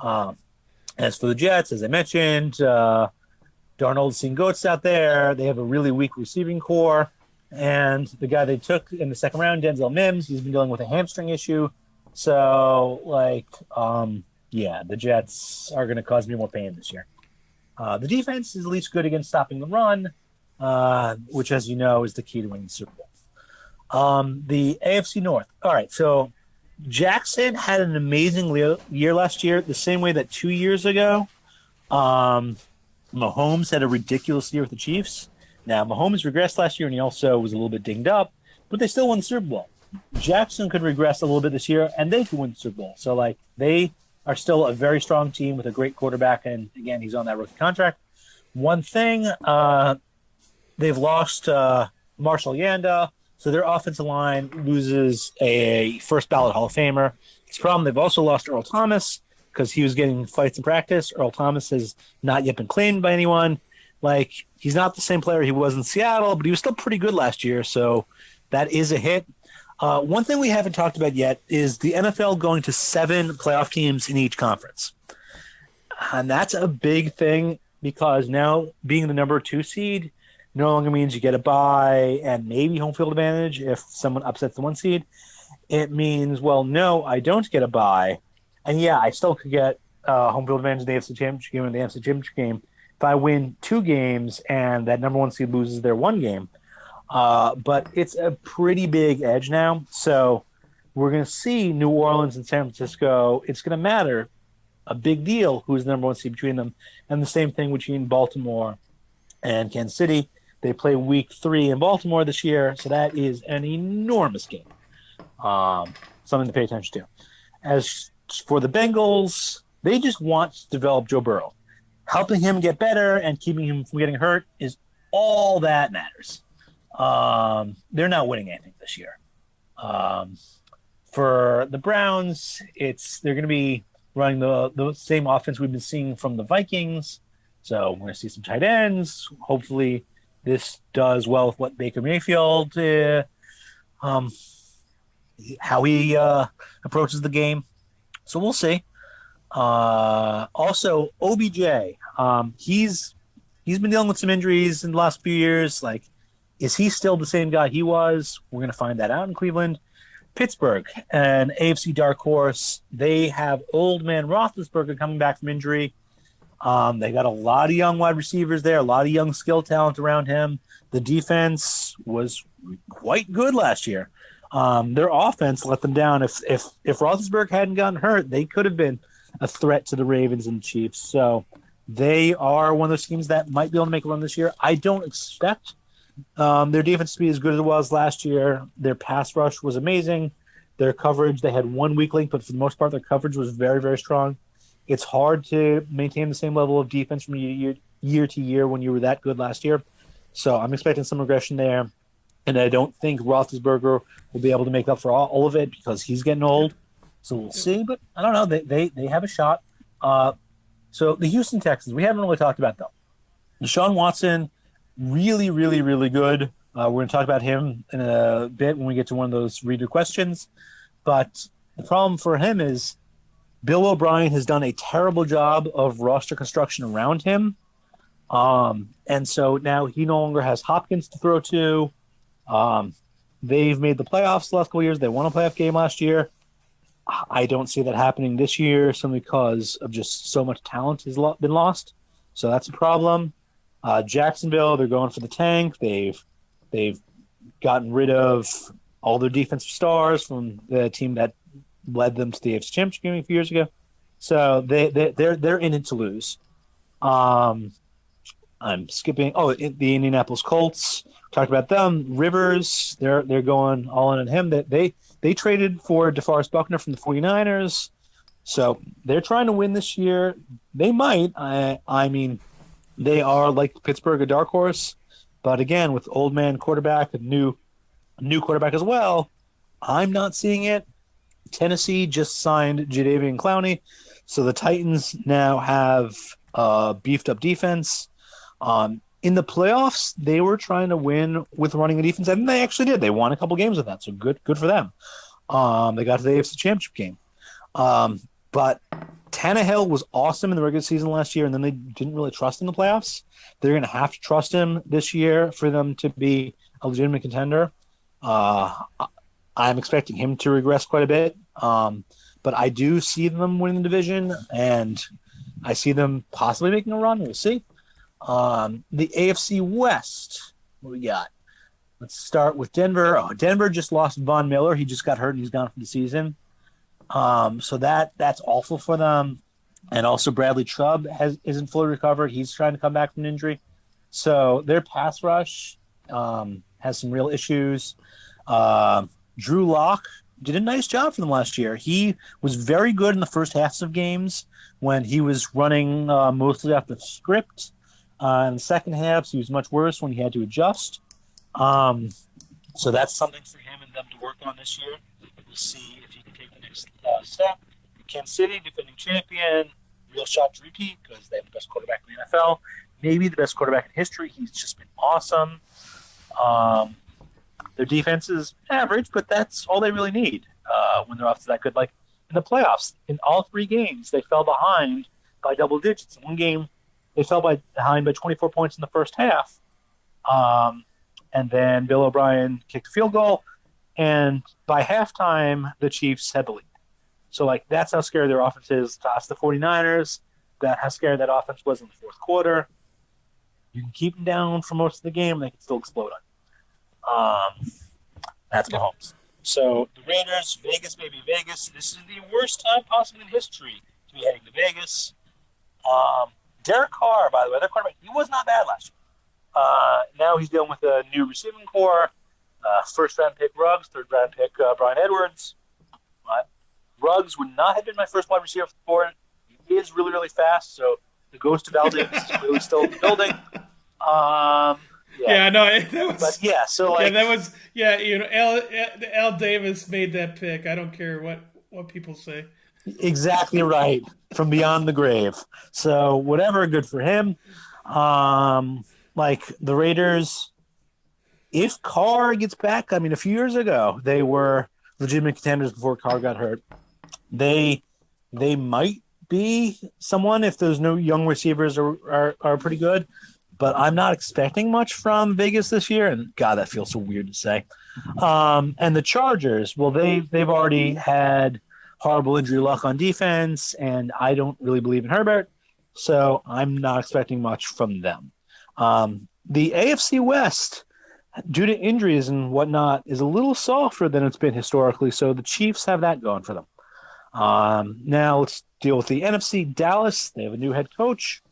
As for the Jets, as I mentioned, Darnold's seen goats out there. They have a really weak receiving core, and the guy they took in the second round, Denzel Mims, he's been dealing with a hamstring issue. So, the Jets are going to cause me more pain this year. The defense is at least good against stopping the run, which, as you know, is the key to winning the Super Bowl. The AFC North. All right, so Jackson had an amazing year last year, the same way that 2 years ago, Mahomes had a ridiculous year with the Chiefs. Now, Mahomes regressed last year, and he also was a little bit dinged up, but they still won the Super Bowl. Jackson could regress a little bit this year, and they could win the Super Bowl. So, they are still a very strong team with a great quarterback, and again, he's on that rookie contract. One thing, they've lost Marshall Yanda, so their offensive line loses a first-ballot Hall of Famer. It's a problem. They've also lost Earl Thomas because he was getting fights in practice. Earl Thomas has not yet been claimed by anyone. He's not the same player he was in Seattle, but he was still pretty good last year, so that is a hit. One thing we haven't talked about yet is the NFL going to 7 playoff teams in each conference. And that's a big thing because now being the number 2 seed no longer means you get a bye and maybe home field advantage if someone upsets the 1 seed. It means, no, I don't get a bye. And I still could get home field advantage in the AFC Championship game and the NFC Championship game if I win 2 games and that number 1 seed loses their 1 game. But it's a pretty big edge now. So we're going to see New Orleans and San Francisco. It's going to matter a big deal who's the number 1 seed between them. And the same thing between Baltimore and Kansas City. They play week 3 in Baltimore this year. So that is an enormous game. Something to pay attention to. As for the Bengals, they just want to develop Joe Burrow. Helping him get better and keeping him from getting hurt is all that matters. They're not winning anything this year. For the Browns, they're going to be running the same offense we've been seeing from the Vikings. So we're going to see some tight ends. Hopefully, this does well with what Baker Mayfield, how he approaches the game. So we'll see. Also, OBJ, he's been dealing with some injuries in the last few years. Like, is he still the same guy he was? We're going to find that out in Cleveland. Pittsburgh, an AFC dark horse. They have old man Roethlisberger coming back from injury. They got a lot of young wide receivers there, a lot of young skill talent around him. The defense was quite good last year. Their offense let them down. If Roethlisberger hadn't gotten hurt, they could have been a threat to the Ravens and Chiefs. So they are one of those teams that might be able to make a run this year. I don't expect their defense to be as good as it was last year. Their pass rush was amazing. Their coverage, they had 1 weak link, but for the most part, their coverage was very, very strong. It's hard to maintain the same level of defense from year to year when you were that good last year. So I'm expecting some regression there. And I don't think Roethlisberger will be able to make up for all of it because he's getting old. So we'll see. But I don't know. They have a shot. So the Houston Texans, we haven't really talked about them. Deshaun Watson, really, really, really good. We're going to talk about him in a bit when we get to one of those reader questions. But the problem for him is Bill O'Brien has done a terrible job of roster construction around him. And so now he no longer has Hopkins to throw to. They've made the playoffs the last couple of years. They won a playoff game last year. I don't see that happening this year simply because of just so much talent has been lost. So that's a problem. Jacksonville, they're going for the tank. They've gotten rid of all their defensive stars from the team that led them to the AFC Championship game a few years ago. So they're in it to lose. I'm skipping. Oh, the Indianapolis Colts. Talked about them. Rivers, they're going all in on him. They traded for DeForest Buckner from the 49ers. So they're trying to win this year. They might. I mean, they are like Pittsburgh, a dark horse. But again, with old man quarterback, a new quarterback as well, I'm not seeing it. Tennessee just signed Jadeveon Clowney. So the Titans now have beefed up defense. In the playoffs, they were trying to win with running a defense, and they actually did. They won a couple games with that, so good for them. They got to the AFC Championship game. But Tannehill was awesome in the regular season last year, and then they didn't really trust him in the playoffs. They're going to have to trust him this year for them to be a legitimate contender. I'm expecting him to regress quite a bit, but I do see them winning the division, and I see them possibly making a run. We'll see. The AFC West, what we got? Let's start with Denver. Oh, Denver just lost Von Miller. He just got hurt and he's gone for the season. So that's awful for them. And also Bradley Chubb isn't fully recovered. He's trying to come back from an injury. So their pass rush has some real issues. Drew Lock did a nice job for them last year. He was very good in the first halves of games when he was running mostly off the script. In the second half, he was much worse when he had to adjust. So that's something for him and them to work on this year. We'll see if he can take the next step. Kansas City, defending champion, real shot to repeat because they have the best quarterback in the NFL. Maybe the best quarterback in history. He's just been awesome. Their defense is average, but that's all they really need when they're off to that good. Like in the playoffs, in all 3 games, they fell behind by double digits. In one game, they fell behind by 24 points in the first half. And then Bill O'Brien kicked a field goal. And by halftime, the Chiefs had the lead. So, that's how scary their offense is to us, the 49ers. That's how scary that offense was in the fourth quarter. You can keep them down for most of the game. They can still explode on you. That's Mahomes. So, the Raiders, Vegas, baby, Vegas. This is the worst time possible in history to be heading to Vegas. Derek Carr, by the way, their quarterback, he was not bad last year. Now he's dealing with a new receiving core. First-round pick Ruggs, third-round pick Brian Edwards. Ruggs would not have been my first wide receiver for the board. He is really, really fast, so the ghost of Valdez is really still in the building. Yeah, no, that was. But yeah, so Yeah, like, that was. Yeah, Al Davis made that pick. I don't care what people say. exactly right from beyond the grave. So whatever, good for him. Like the Raiders, if Carr gets back, I mean, a few years ago they were legitimate contenders before Carr got hurt. They might be someone if those no young receivers are pretty good. But I'm not expecting much from Vegas this year, and God, that feels so weird to say. And the Chargers, well, they've already had horrible injury luck on defense, and I don't really believe in Herbert, so I'm not expecting much from them. The AFC West, due to injuries and whatnot, is a little softer than it's been historically, so the Chiefs have that going for them. Now let's deal with the NFC. Dallas, they have a new head coach.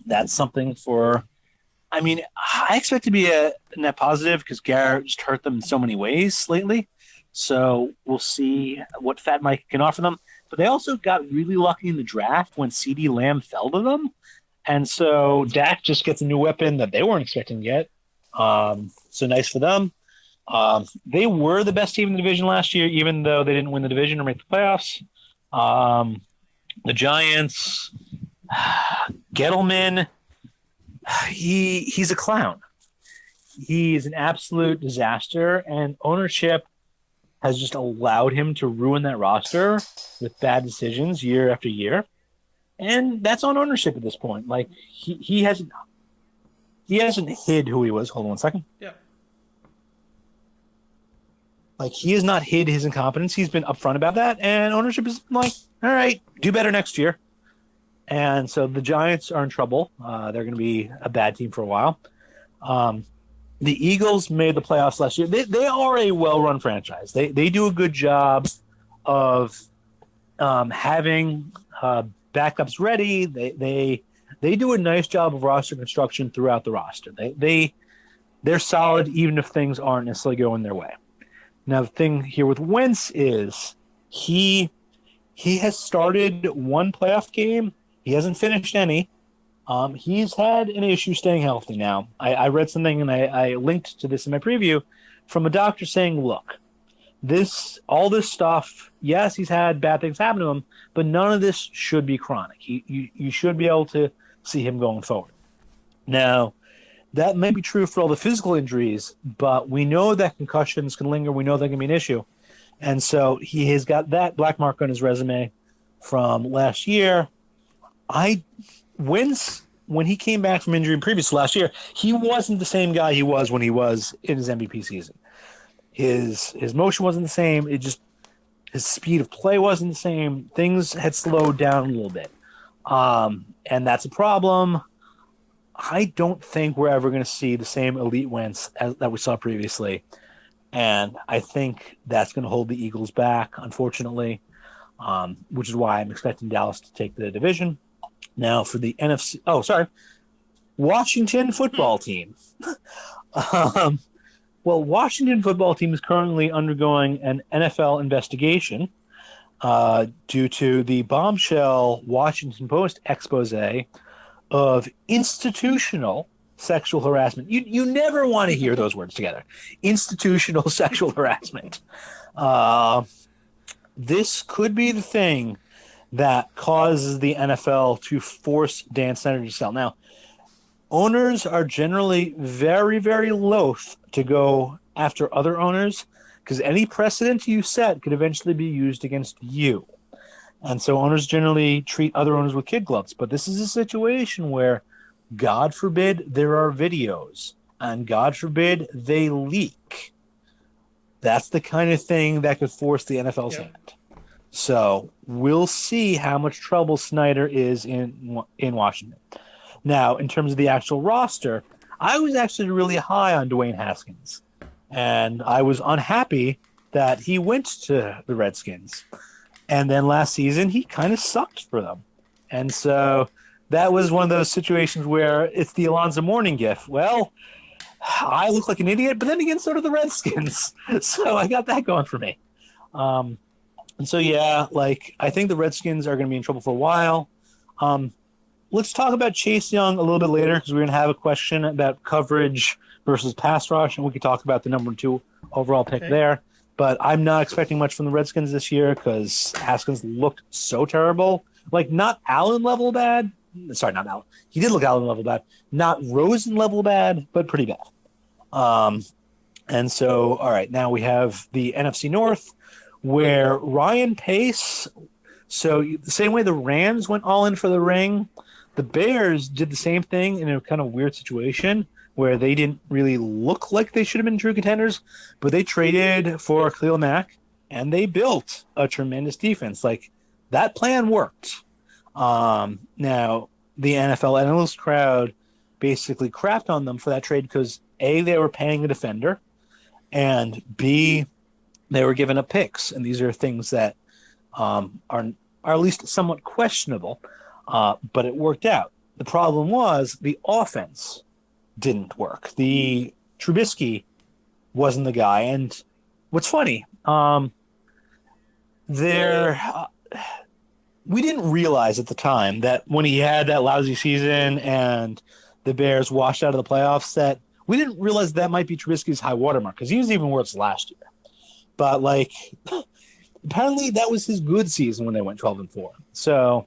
That's something for. I mean, I expect to be a net positive because Garrett just hurt them in so many ways lately. So we'll see what Fat Mike can offer them. But they also got really lucky in the draft when CeeDee Lamb fell to them. And so Dak just gets a new weapon that they weren't expecting yet. So nice for them. They were the best team in the division last year, even though they didn't win the division or make the playoffs. The Giants, Gettleman, he's a clown. He is an absolute disaster, and ownership has just allowed him to ruin that roster with bad decisions year after year. And that's on ownership at this point. Like he hasn't hid who he was. Hold on one second. Yeah. Like he has not hid his incompetence. He's been upfront about that, and ownership is like, all right, do better next year. And so the Giants are in trouble. They're going to be a bad team for a while. The Eagles made the playoffs last year. They are a well-run franchise. They do a good job of having backups ready. They do a nice job of roster construction throughout the roster. They're solid even if things aren't necessarily going their way. Now the thing here with Wentz is he has started one playoff game. He hasn't finished any. He's had an issue staying healthy now. I read something, and I linked to this in my preview, from a doctor saying, look, all this stuff, yes, he's had bad things happen to him, but none of this should be chronic. You should be able to see him going forward. Now, that may be true for all the physical injuries, but we know that concussions can linger. We know that can be an issue. And so he has got that black mark on his resume from last year. When he came back from injury previous to last year, he wasn't the same guy he was when he was in his MVP season. His motion wasn't the same. His speed of play wasn't the same. Things had slowed down a little bit. And that's a problem. I don't think we're ever going to see the same elite Wentz that we saw previously. And I think that's going to hold the Eagles back, unfortunately, which is why I'm expecting Dallas to take the division. Now for the NFC, Washington football team. Well, Washington football team is currently undergoing an NFL investigation due to the bombshell Washington Post expose of institutional sexual harassment. You never want to hear those words together. Institutional sexual harassment. This could be the thing that causes the NFL to force Dan Snyder to sell. Now, owners are generally very, very loath to go after other owners because any precedent you set could eventually be used against you. And so owners generally treat other owners with kid gloves. But this is a situation where, God forbid, there are videos, and God forbid they leak. That's the kind of thing that could force the NFL's hand. So we'll see how much trouble Snyder is in Washington. Now, in terms of the actual roster, I was actually really high on Dwayne Haskins. And I was unhappy that he went to the Redskins. And then last season, he kind of sucked for them. And so that was one of those situations where it's the Alonzo Mourning gif. Well, I look like an idiot, but then again, so do the Redskins. So I got that going for me. And so, yeah, I think the Redskins are going to be in trouble for a while. let's talk about Chase Young a little bit later because we're going to have a question about coverage versus pass rush, and we can talk about the number 2 overall pick there. But I'm not expecting much from the Redskins this year because Haskins looked so terrible. Like, not Allen level bad. Sorry, not Allen. He did look Allen level bad. Not Rosen level bad, but pretty bad. And so, all right, now we have the NFC North where Ryan Pace. So the same way the Rams went all in for the ring, the Bears did the same thing in a kind of weird situation where they didn't really look like they should have been true contenders, but they traded for Khalil Mack and they built a tremendous defense. Like, that plan worked. Now, the NFL analyst crowd basically crapped on them for that trade because A, they were paying a defender, and B, they were giving up picks. And these are things that are at least somewhat questionable, but it worked out. The problem was the offense didn't work. The Trubisky wasn't the guy. And what's funny, we didn't realize at the time that when he had that lousy season and the Bears washed out of the playoffs, that we didn't realize that might be Trubisky's high watermark because he was even worse last year. But like, apparently that was his good season when they went 12-4. So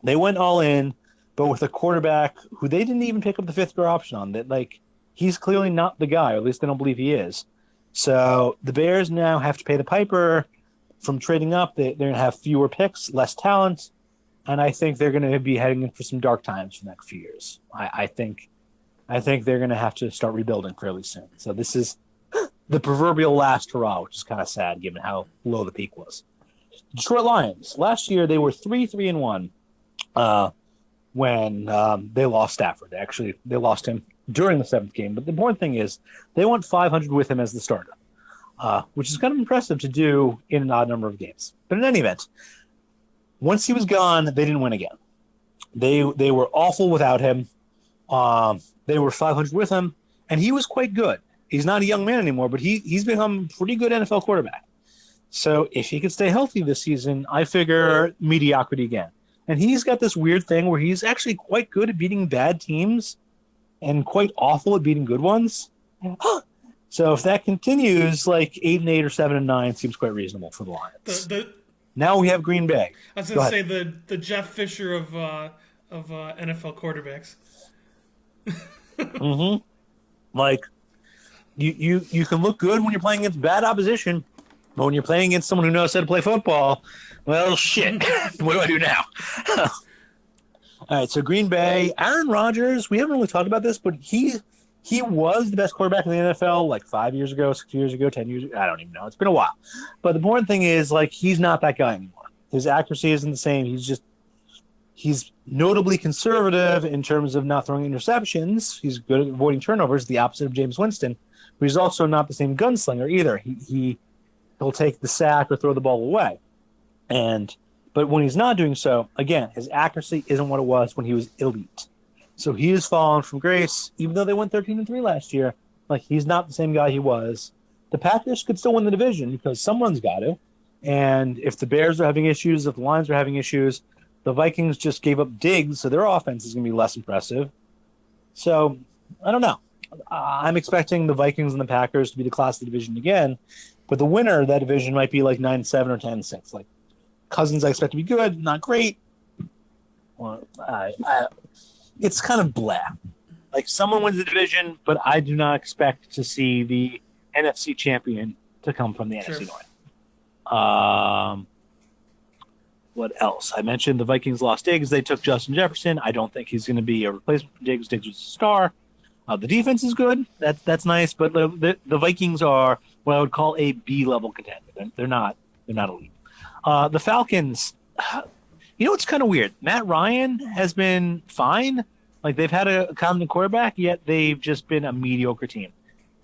they went all in, but with a quarterback who they didn't even pick up the 5th-year option on. That, like, he's clearly not the guy, or at least they don't believe he is. So the Bears now have to pay the piper from trading up. They're going to have fewer picks, less talent, and I think they're going to be heading in for some dark times for the next few years. I think they're going to have to start rebuilding fairly soon. So this is the proverbial last hurrah, which is kind of sad given how low the peak was. Detroit Lions. Last year, they were 3-1 when they lost Stafford. Actually, they lost him during the 7th game. But the important thing is they went 500 with him as the starter, which is kind of impressive to do in an odd number of games. But in any event, once he was gone, they didn't win again. They were awful without him. They were 500 with him, and he was quite good. He's not a young man anymore, but he's become a pretty good NFL quarterback. So if he could stay healthy this season, I figure mediocrity again. And he's got this weird thing where he's actually quite good at beating bad teams and quite awful at beating good ones. So if that continues, like 8-8 or 7-9 seems quite reasonable for the Lions. Now we have Green Bay. I was going to say the Jeff Fisher of NFL quarterbacks. Mm-hmm. Like, you can look good when you're playing against bad opposition, but when you're playing against someone who knows how to play football, well, shit. What do I do now? All right, so Green Bay, Aaron Rodgers, we haven't really talked about this, but he was the best quarterback in the NFL like 5 years ago, 6 years ago, 10 years ago. I don't even know. It's been a while. But the important thing is, like, he's not that guy anymore. His accuracy isn't the same. He's notably conservative in terms of not throwing interceptions. He's good at avoiding turnovers, the opposite of Jameis Winston. But he's also not the same gunslinger either. He'll take the sack or throw the ball away. But when he's not doing so, again, his accuracy isn't what it was when he was elite. So he has fallen from grace, even though they went 13-3 last year. Like, he's not the same guy he was. The Packers could still win the division because someone's got to. And if the Bears are having issues, if the Lions are having issues, the Vikings just gave up Diggs, so their offense is going to be less impressive. So, I don't know. I'm expecting the Vikings and the Packers to be the class of the division again, but the winner of that division might be like 9-7 or 10-6. Like, Cousins I expect to be good, not great. Well, it's kind of blah. Like, someone wins the division, but I do not expect to see the NFC champion to come from the NFC North. What else? I mentioned the Vikings lost Diggs. They took Justin Jefferson. I don't think he's going to be a replacement for Diggs. Diggs was a star. The defense is good. That's nice, but the Vikings are what I would call a B-level contender. They're not elite. The Falcons, it's kind of weird. Matt Ryan has been fine. Like, they've had a competent quarterback, yet they've just been a mediocre team.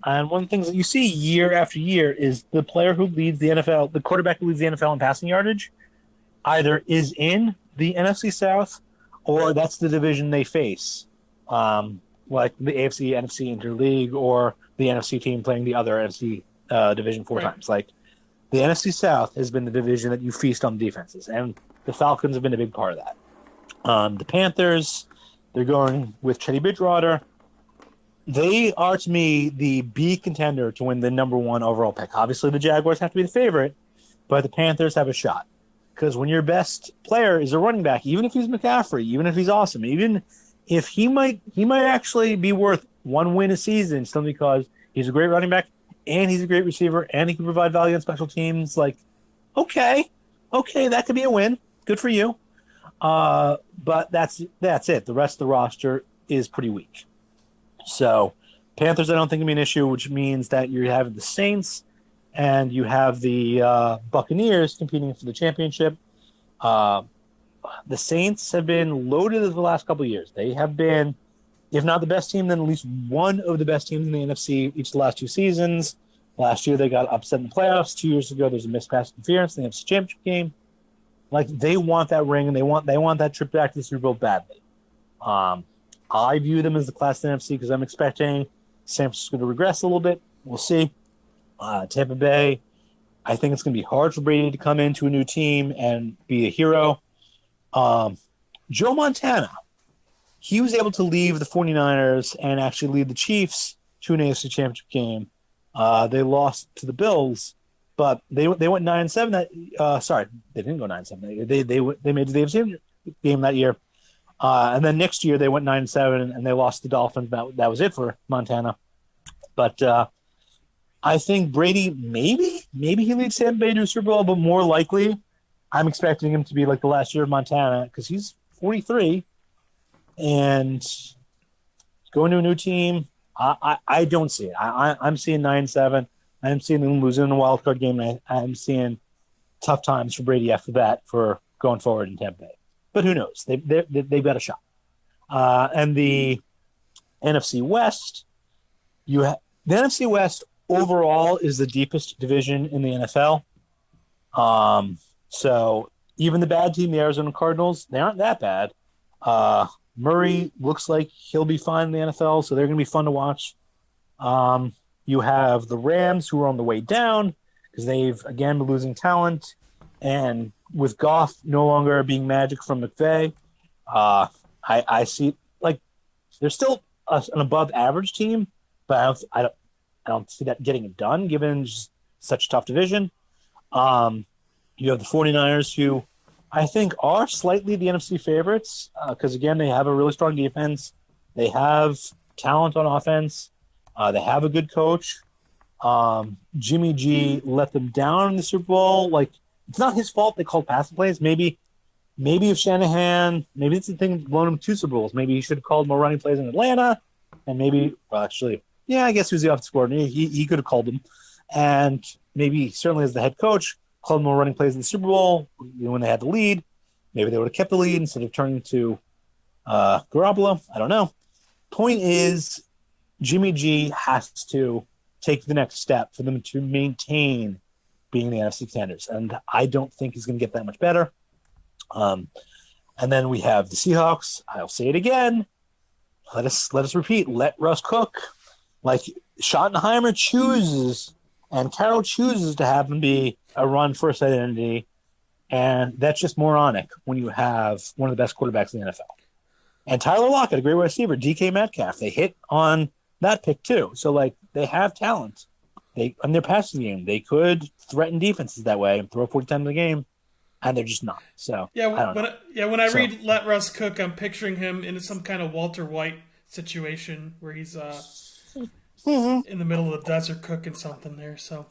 And one of the things that you see year after year is the player who leads the NFL, the quarterback who leads the NFL in passing yardage, either is in the NFC South or that's the division they face. Like the AFC, NFC interleague, or the NFC team playing the other NFC division four times. Like, the NFC South has been the division that you feast on defenses, and the Falcons have been a big part of that. The Panthers, they're going with Teddy Bridgewater. They are, to me, the B contender to win the number 1 overall pick. Obviously, the Jaguars have to be the favorite, but the Panthers have a shot. Because when your best player is a running back, even if he's McCaffrey, even if he's awesome, even if he might actually be worth 1 win a season simply because he's a great running back and he's a great receiver and he can provide value on special teams. Like, okay, that could be a win. Good for you. But that's it. The rest of the roster is pretty weak. So Panthers, I don't think, will be an issue, which means that you have the Saints and you have the Buccaneers competing for the championship. The Saints have been loaded the last couple of years. They have been, if not the best team, then at least one of the best teams in the NFC each of the last 2 seasons. Last year, they got upset in the playoffs. 2 years ago, there's a missed pass interference in the NFC championship game. Like, they want that ring, and they want that trip back to the Super Bowl badly. I view them as the class of the NFC because I'm expecting San Francisco to regress a little bit. We'll see. Tampa Bay, I think it's going to be hard for Brady to come into a new team and be a hero. Joe Montana, he was able to leave the 49ers and actually lead the Chiefs to an AFC championship game. They lost to the Bills, but they went 9-7. Sorry, they didn't go 9-7. They made the AFC game that year. And then next year they went 9-7 and they lost the Dolphins. That was it for Montana. But I think Brady maybe he leads Tampa Bay to a Super Bowl, but more likely I'm expecting him to be like the last year of Montana because he's 43 and going to a new team. I don't see it. I'm seeing 9-7. I'm seeing them losing in the wild card game. And I'm seeing tough times for Brady after that for going forward in Tampa Bay. But who knows? They've got a shot. And the NFC West, the NFC West overall is the deepest division in the NFL. So even the bad team, the Arizona Cardinals, they aren't that bad. Murray looks like he'll be fine in the NFL, so they're going to be fun to watch. You have the Rams, who are on the way down because they've, again, been losing talent. And with Goff no longer being magic from McVay, I see, like, they're still an above-average team, but I don't see that getting it done given just such a tough division. You have the 49ers, who I think are slightly the NFC favorites because, again, they have a really strong defense. They have talent on offense. They have a good coach. Jimmy G let them down in the Super Bowl. Like, it's not his fault they called passing plays. Maybe if Shanahan, maybe it's the thing that blown him 2 Super Bowls. Maybe he should have called more running plays in Atlanta. And maybe, well, actually, yeah, I guess he was the offensive coordinator. He could have called them. And maybe, certainly as the head coach, called more running plays in the Super Bowl when they had the lead. Maybe they would have kept the lead instead of turning to Garoppolo. I don't know. Point is, Jimmy G has to take the next step for them to maintain being the NFC contenders. And I don't think he's going to get that much better. And then we have the Seahawks. I'll say it again. Let us repeat. Let Russ cook. Like, Schottenheimer chooses and Carroll chooses to have him be a run-first identity. And that's just moronic when you have one of the best quarterbacks in the NFL. And Tyler Lockett, a great receiver, DK Metcalf, they hit on that pick too. So, like, they have talent. On their passing game, they could threaten defenses that way and throw 40 times a game, and they're just not. So, yeah, I don't know. When I read "Let Russ Cook," I'm picturing him in some kind of Walter White situation where he's in the middle of the desert cooking something there. So,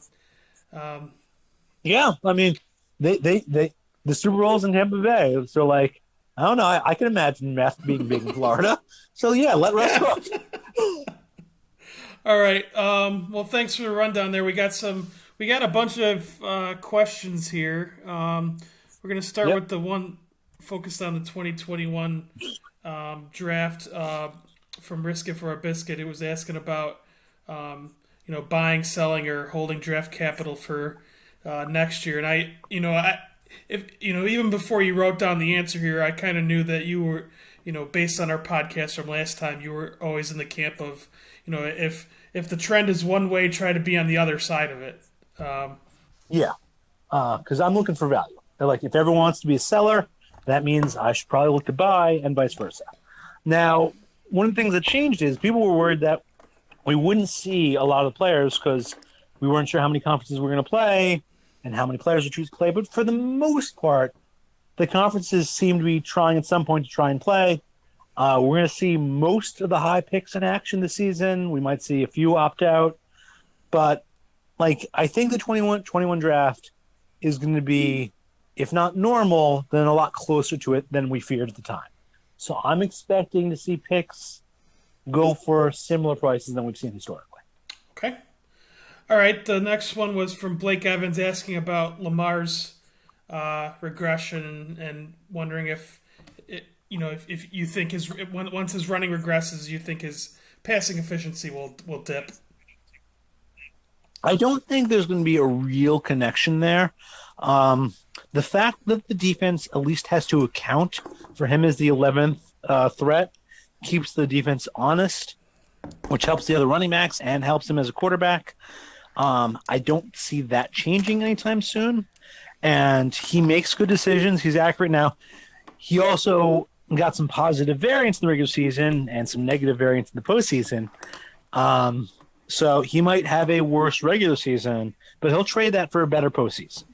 yeah, I mean, the Super Bowl's in Tampa Bay, so, like, I don't know. I can imagine meth being big in Florida. So, yeah, let Russ cook. All right. Well, thanks for the rundown there. We got a bunch of questions here. We're going to start with the one focused on the 2021 draft from Risk It for a Biscuit. It was asking about buying, selling, or holding draft capital for next year. And even before you wrote down the answer here, I kind of knew that you were, based on our podcast from last time, you were always in the camp of, if the trend is one way, try to be on the other side of it. Yeah, because I'm looking for value. They're like, if everyone wants to be a seller, that means I should probably look to buy and vice versa. Now, one of the things that changed is people were worried that we wouldn't see a lot of the players because we weren't sure how many conferences we're going to play and how many players would choose to play. But for the most part, the conferences seem to be trying at some point to try and play. We're going to see most of the high picks in action this season. We might see a few opt out. But I think the 21 draft is going to be, if not normal, then a lot closer to it than we feared at the time. So I'm expecting to see picks go for similar prices than we've seen historically. Okay. All right. The next one was from Blake Evans asking about Lamar's regression and wondering if you think once his running regresses, you think his passing efficiency will dip. I don't think there's going to be a real connection there. The fact that the defense at least has to account for him as the 11th threat keeps the defense honest, which helps the other running backs and helps him as a quarterback. I don't see that changing anytime soon. And he makes good decisions. He's accurate. Now, he also got some positive variance in the regular season and some negative variance in the postseason. So he might have a worse regular season, but he'll trade that for a better postseason.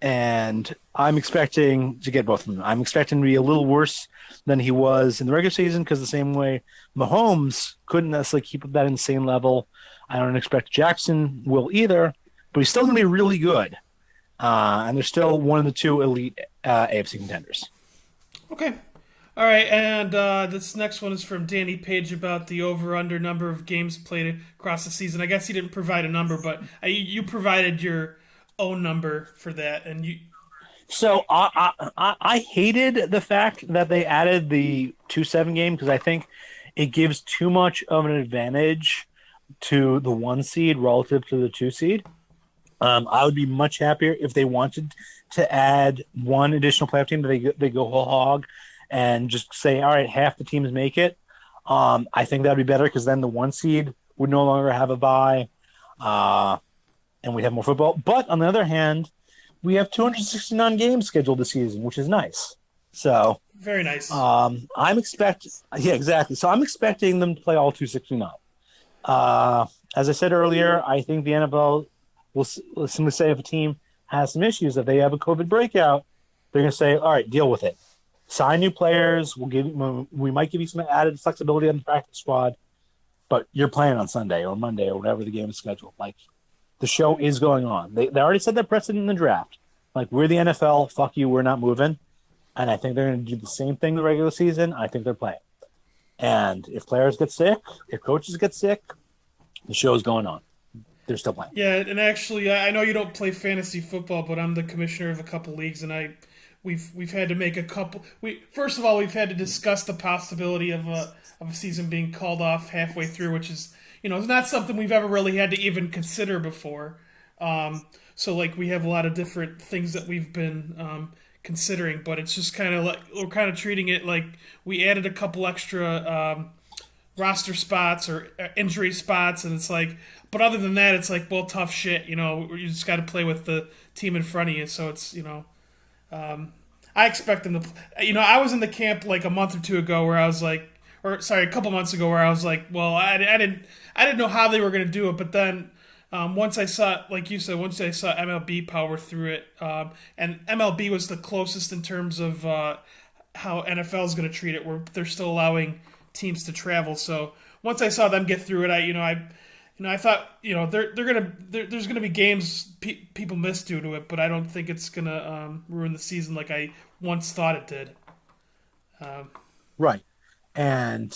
And I'm expecting to get both of them. I'm expecting to be a little worse than he was in the regular season because the same way Mahomes couldn't necessarily keep up that insane level. I don't expect Jackson will either, but he's still going to be really good. And they're still one of the two elite AFC contenders. Okay. All right, and this next one is from Danny Page about the over-under number of games played across the season. I guess he didn't provide a number, but you provided your own number for that, and you. So I hated the fact that they added the 2-7 game because I think it gives too much of an advantage to the 1 seed relative to the 2 seed. I would be much happier if they wanted to add one additional playoff team that they go whole hog and just say, all right, half the teams make it. I think that'd be better because then the 1 seed would no longer have a bye, and we'd have more football. But on the other hand, we have 269 games scheduled this season, which is nice. So very nice. Exactly. So I'm expecting them to play all 269. As I said earlier, I think the NFL will simply say if a team has some issues, if they have a COVID breakout, they're going to say, all right, deal with it. Sign new players. We might give you some added flexibility on the practice squad, but you're playing on Sunday or Monday or whatever the game is scheduled. The show is going on. They already said that precedent in the draft. We're the NFL. Fuck you. We're not moving. And I think they're going to do the same thing in the regular season. I think they're playing. And if players get sick, if coaches get sick, the show's going on. They're still playing. Yeah, and actually, I know you don't play fantasy football, but I'm the commissioner of a couple leagues, and we've had to make a couple. First of all, we've had to discuss the possibility of a season being called off halfway through, which is it's not something we've ever really had to even consider before. So we have a lot of different things that we've been considering, but it's just kind of we're kind of treating it like we added a couple extra roster spots or injury spots, and it's but other than that, it's well, tough shit. You just got to play with the team in front of you. So it's I expect them to. I was in the camp a month or two ago where I was a couple months ago where I was well, I didn't know how they were going to do it, but then once I saw, like you said, once I saw MLB power through it, and MLB was the closest in terms of how NFL is going to treat it, where they're still allowing teams to travel. So once I saw them get through it, I thought there's gonna be games people miss due to it, but I don't think it's gonna ruin the season like I once thought it did. Right, and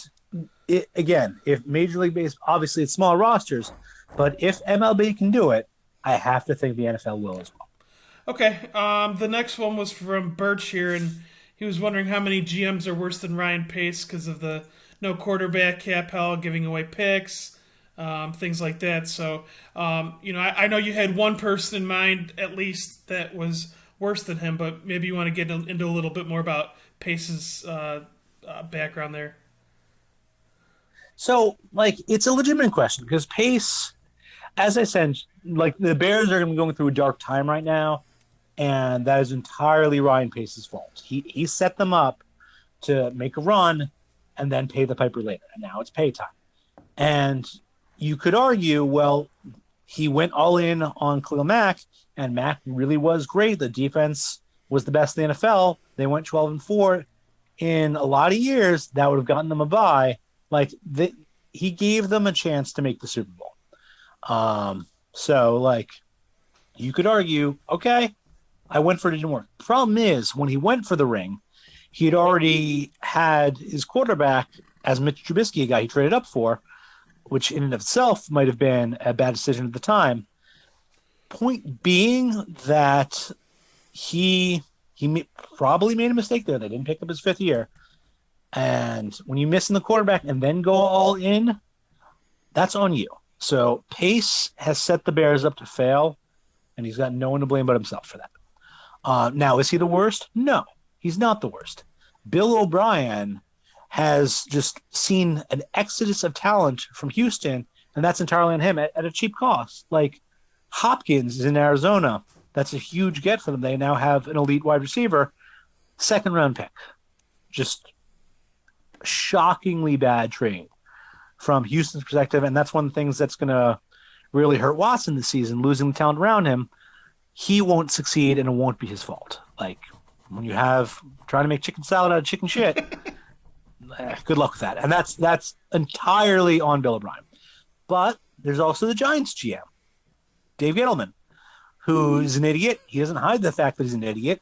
if Major League Baseball, obviously it's small rosters, but if MLB can do it, I have to think the NFL will as well. Okay, the next one was from Birch here, and he was wondering how many GMs are worse than Ryan Pace because of the no quarterback cap hell, giving away picks. Things like that. So, I know you had one person in mind, at least, that was worse than him, but maybe you want to get into a little bit more about Pace's background there. So, it's a legitimate question because Pace, as I said, the Bears are going to be going through a dark time right now. and that is entirely Ryan Pace's fault. He set them up to make a run and then pay the piper later, and now it's pay time. And you could argue, well, he went all in on Khalil Mack, and Mack really was great. The defense was the best in the NFL. They went 12-4. In a lot of years, that would have gotten them a bye. He gave them a chance to make the Super Bowl. So you could argue, okay, I went for it, didn't work. Problem is, when he went for the ring, he had already had his quarterback as Mitch Trubisky, a guy he traded up for, which in and of itself might have been a bad decision at the time. Point being that he probably made a mistake there. They didn't pick up his 5th year. And when you miss in the quarterback and then go all in, that's on you. So Pace has set the Bears up to fail, and he's got no one to blame but himself for that. Now, is he the worst? No, he's not the worst. Bill O'Brien has just seen an exodus of talent from Houston, and that's entirely on him at a cheap cost. Like Hopkins is in Arizona. That's a huge get for them. They now have an elite wide receiver, 2nd-round pick. Just shockingly bad trade from Houston's perspective, and that's one of the things that's going to really hurt Watson this season, losing the talent around him. He won't succeed, and it won't be his fault. Like, when you have trying to make chicken salad out of chicken shit, good luck with that. And that's entirely on Bill O'Brien. But there's also the Giants GM, Dave Gettleman, who's an idiot. He doesn't hide the fact that he's an idiot.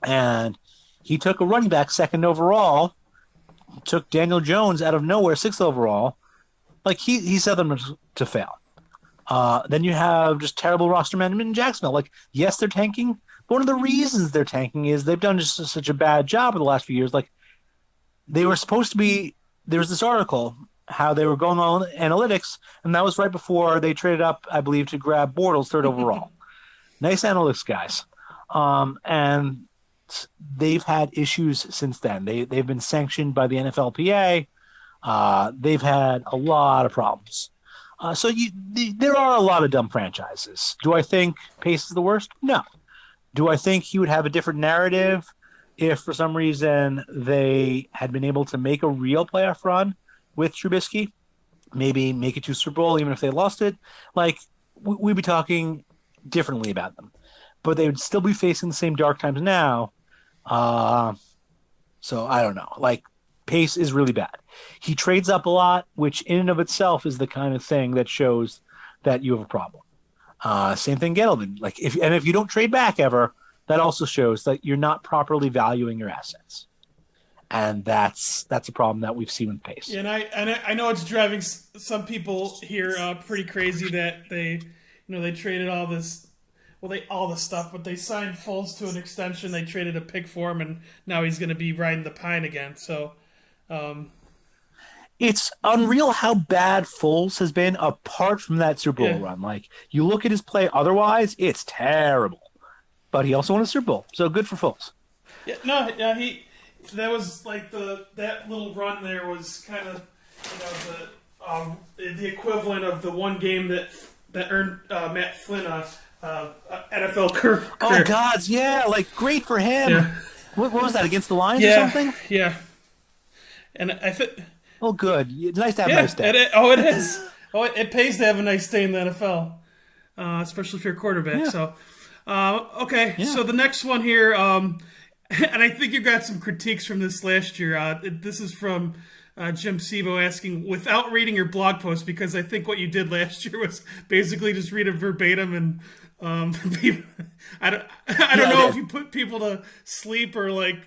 And he took a running back 2nd overall, took Daniel Jones out of nowhere 6th overall. Like, he set them to fail. Then you have just terrible roster management in Jacksonville. Like, yes, they're tanking. But one of the reasons they're tanking is they've done just such a bad job in the last few years. Like, they were supposed to be – there was this article how they were going on analytics, and that was right before they traded up, I believe, to grab Bortles 3rd overall. Nice analytics, guys. And they've had issues since then. They've been sanctioned by the NFLPA. They've had a lot of problems. So there are a lot of dumb franchises. Do I think Pace is the worst? No. Do I think he would have a different narrative if for some reason they had been able to make a real playoff run with Trubisky? Maybe make it to Super Bowl even if they lost it? Like, we'd be talking differently about them. But they would still be facing the same dark times now. So I don't know. Like, Pace is really bad. He trades up a lot, which in and of itself is the kind of thing that shows that you have a problem. Same thing, Gettleman. Like, if you don't trade back ever, that also shows that you're not properly valuing your assets, and that's a problem that we've seen with Pace. Yeah, and I know it's driving some people here pretty crazy that they traded all this. Well, all the stuff, but they signed Foles to an extension. They traded a pick for him, and now he's going to be riding the pine again. So, it's unreal how bad Foles has been apart from that Super Bowl run. Like, you look at his play otherwise, it's terrible. But he also won a Super Bowl, so good for Foles. That was like that little run there was kind of the equivalent of the one game that earned Matt Flynn NFL career. Oh, gods, yeah, like, great for him. Yeah. What was that, against the Lions or something? Yeah. And I think... Oh, good. It's nice to have a nice day. It is. It pays to have a nice day in the NFL, especially if you're a quarterback. Yeah. So, okay. Yeah. So the next one here, and I think you got some critiques from this last year. This is from Jim Sebo asking, without reading your blog post, because I think what you did last year was basically just read it verbatim and I don't know if you put people to sleep or like,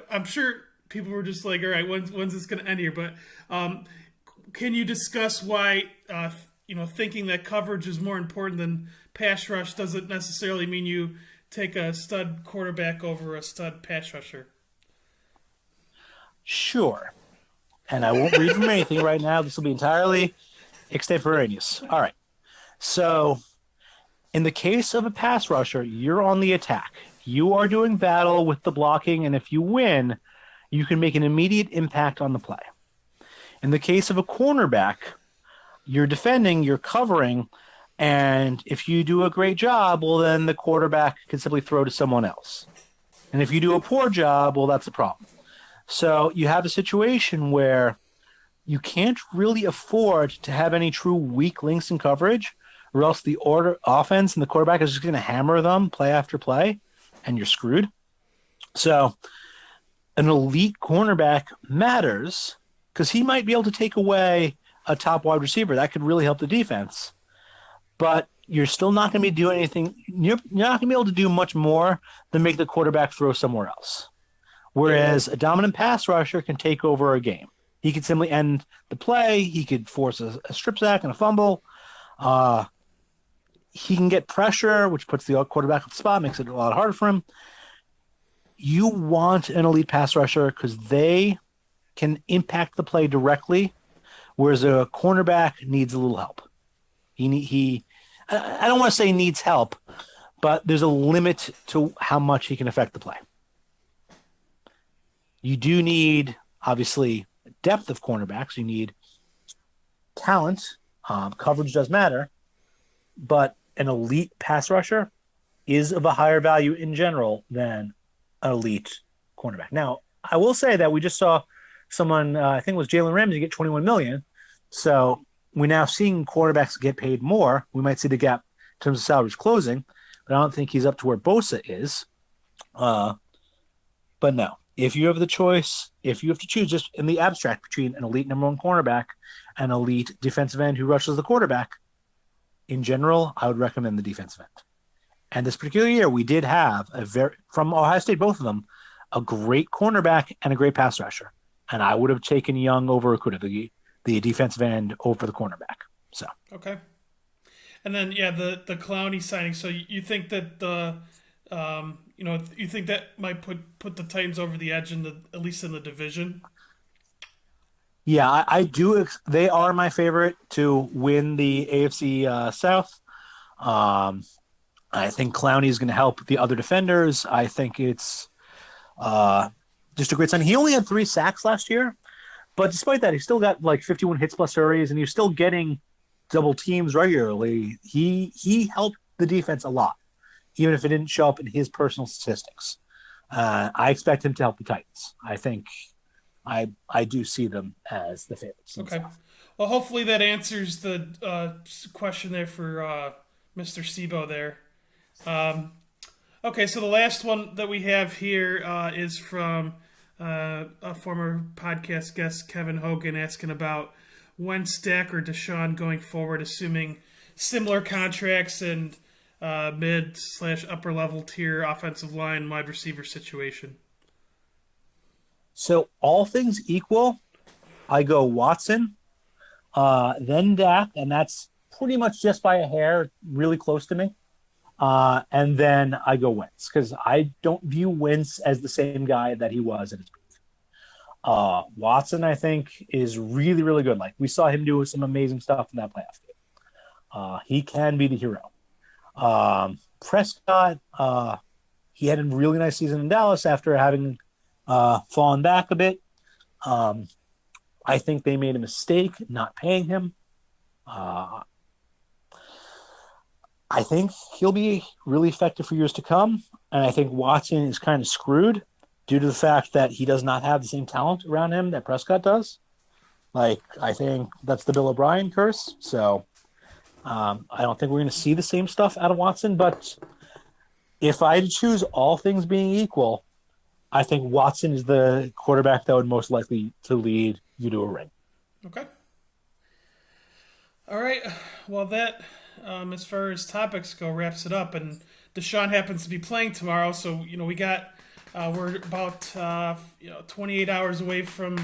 I'm sure people were just like, all right, when's this going to end here? But can you discuss why, thinking that coverage is more important than pass rush doesn't necessarily mean you take a stud quarterback over a stud pass rusher? Sure. And I won't read from anything right now. This will be entirely extemporaneous. All right. So, in the case of a pass rusher, you're on the attack. You are doing battle with the blocking, and if you win, you can make an immediate impact on the play. In the case of a cornerback, you're defending, you're covering, And if you do a great job, well, then the quarterback can simply throw to someone else. And if you do a poor job, well, that's a problem. So you have a situation where you can't really afford to have any true weak links in coverage, or else the offense and the quarterback is just going to hammer them play after play, and you're screwed. So an elite cornerback matters because he might be able to take away a top wide receiver. That could really help the defense. But you're still not going to be doing anything. You're not going to be able to do much more than make the quarterback throw somewhere else. Whereas a dominant pass rusher can take over a game. He could simply end the play. He could force a strip sack and a fumble. He can get pressure, which puts the quarterback on the spot, makes it a lot harder for him. You want an elite pass rusher because they can impact the play directly, whereas a cornerback needs a little help. I don't want to say needs help, but there's a limit to how much he can affect the play. You do need, obviously, depth of cornerbacks. You need talent. Coverage does matter, but an elite pass rusher is of a higher value in general than an elite cornerback. Now, I will say that we just saw someone, I think it was Jalen Ramsey, get $21 million. So we're now seeing quarterbacks get paid more. We might see the gap in terms of salaries closing, but I don't think he's up to where Bosa is. But no, if you have the choice, if you have to choose just in the abstract between an elite number one cornerback and elite defensive end who rushes the quarterback, in general, I would recommend the defensive end. And this particular year, we did have from Ohio State, both of them, a great cornerback and a great pass rusher. And I would have taken Young over Okuda, the defensive end over the cornerback. So okay. And then the Clowney signing. So you think that you think that might put the Titans over the edge at least in the division? Yeah, I do. They are my favorite to win the AFC South. I think Clowney is going to help the other defenders. I think it's just a great sign. He only had 3 sacks last year, but despite that, he still got like 51 hits plus hurries, and he was still getting double teams regularly. He helped the defense a lot, even if it didn't show up in his personal statistics. I expect him to help the Titans. I think I do see them as the favorites. Okay. Well, hopefully that answers the question there for Mr. Sebo there. Okay, so the last one that we have here is from a former podcast guest, Kevin Hogan, asking about Wentz, Dak, or Deshaun going forward, assuming similar contracts and mid/upper level tier offensive line wide receiver situation. So all things equal, I go Watson, then Dak, and that's pretty much just by a hair, really close to me. And then I go Wentz because I don't view Wentz as the same guy that he was at his peak. Watson, I think, is really, really good. Like we saw him do some amazing stuff in that playoff game. He can be the hero. Prescott, he had a really nice season in Dallas after having fallen back a bit. I think they made a mistake not paying him. I think he'll be really effective for years to come. And I think Watson is kind of screwed due to the fact that he does not have the same talent around him that Prescott does. Like, I think that's the Bill O'Brien curse. So I don't think we're going to see the same stuff out of Watson. But if I had to choose all things being equal, I think Watson is the quarterback that would most likely to lead you to a ring. Okay. All right. Well, that, as far as topics go, wraps it up. And Deshaun happens to be playing tomorrow, so we got we're about 28 hours away from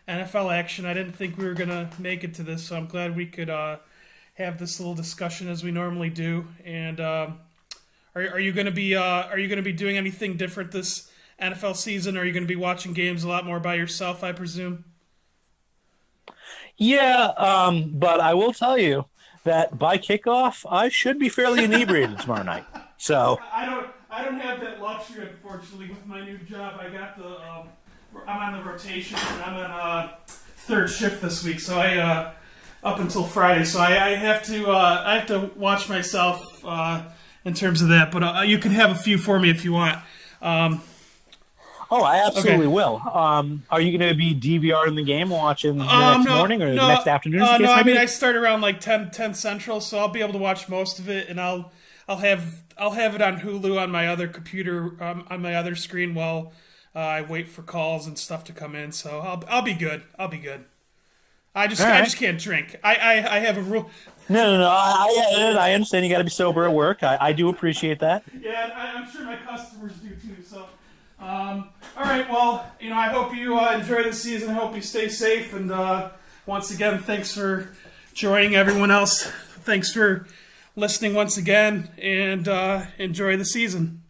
NFL action. I didn't think we were gonna make it to this, so I'm glad we could have this little discussion as we normally do. And are you gonna be doing anything different this NFL season? Are you going to be watching games a lot more by yourself, I presume? Yeah, but I will tell you that by kickoff, I should be fairly inebriated tomorrow night. So I don't have that luxury, unfortunately, with my new job. I got I'm on the rotation and I'm on third shift this week, so up until Friday, so I have to watch myself in terms of that. But you can have a few for me if you want. I absolutely will. Are you going to be DVRing the game, watching the next morning or the next afternoon? No, I mean I start around like 10 Central, so I'll be able to watch most of it, and I'll have it on Hulu on my other computer on my other screen while I wait for calls and stuff to come in. So I'll be good. I'll be good. I just can't drink. I have a rule. No. I understand you got to be sober at work. I do appreciate that. Yeah, I'm sure my customers do too. So, all right. Well, I hope you enjoy the season. I hope you stay safe. And once again, thanks for joining everyone else. Thanks for listening once again, and enjoy the season.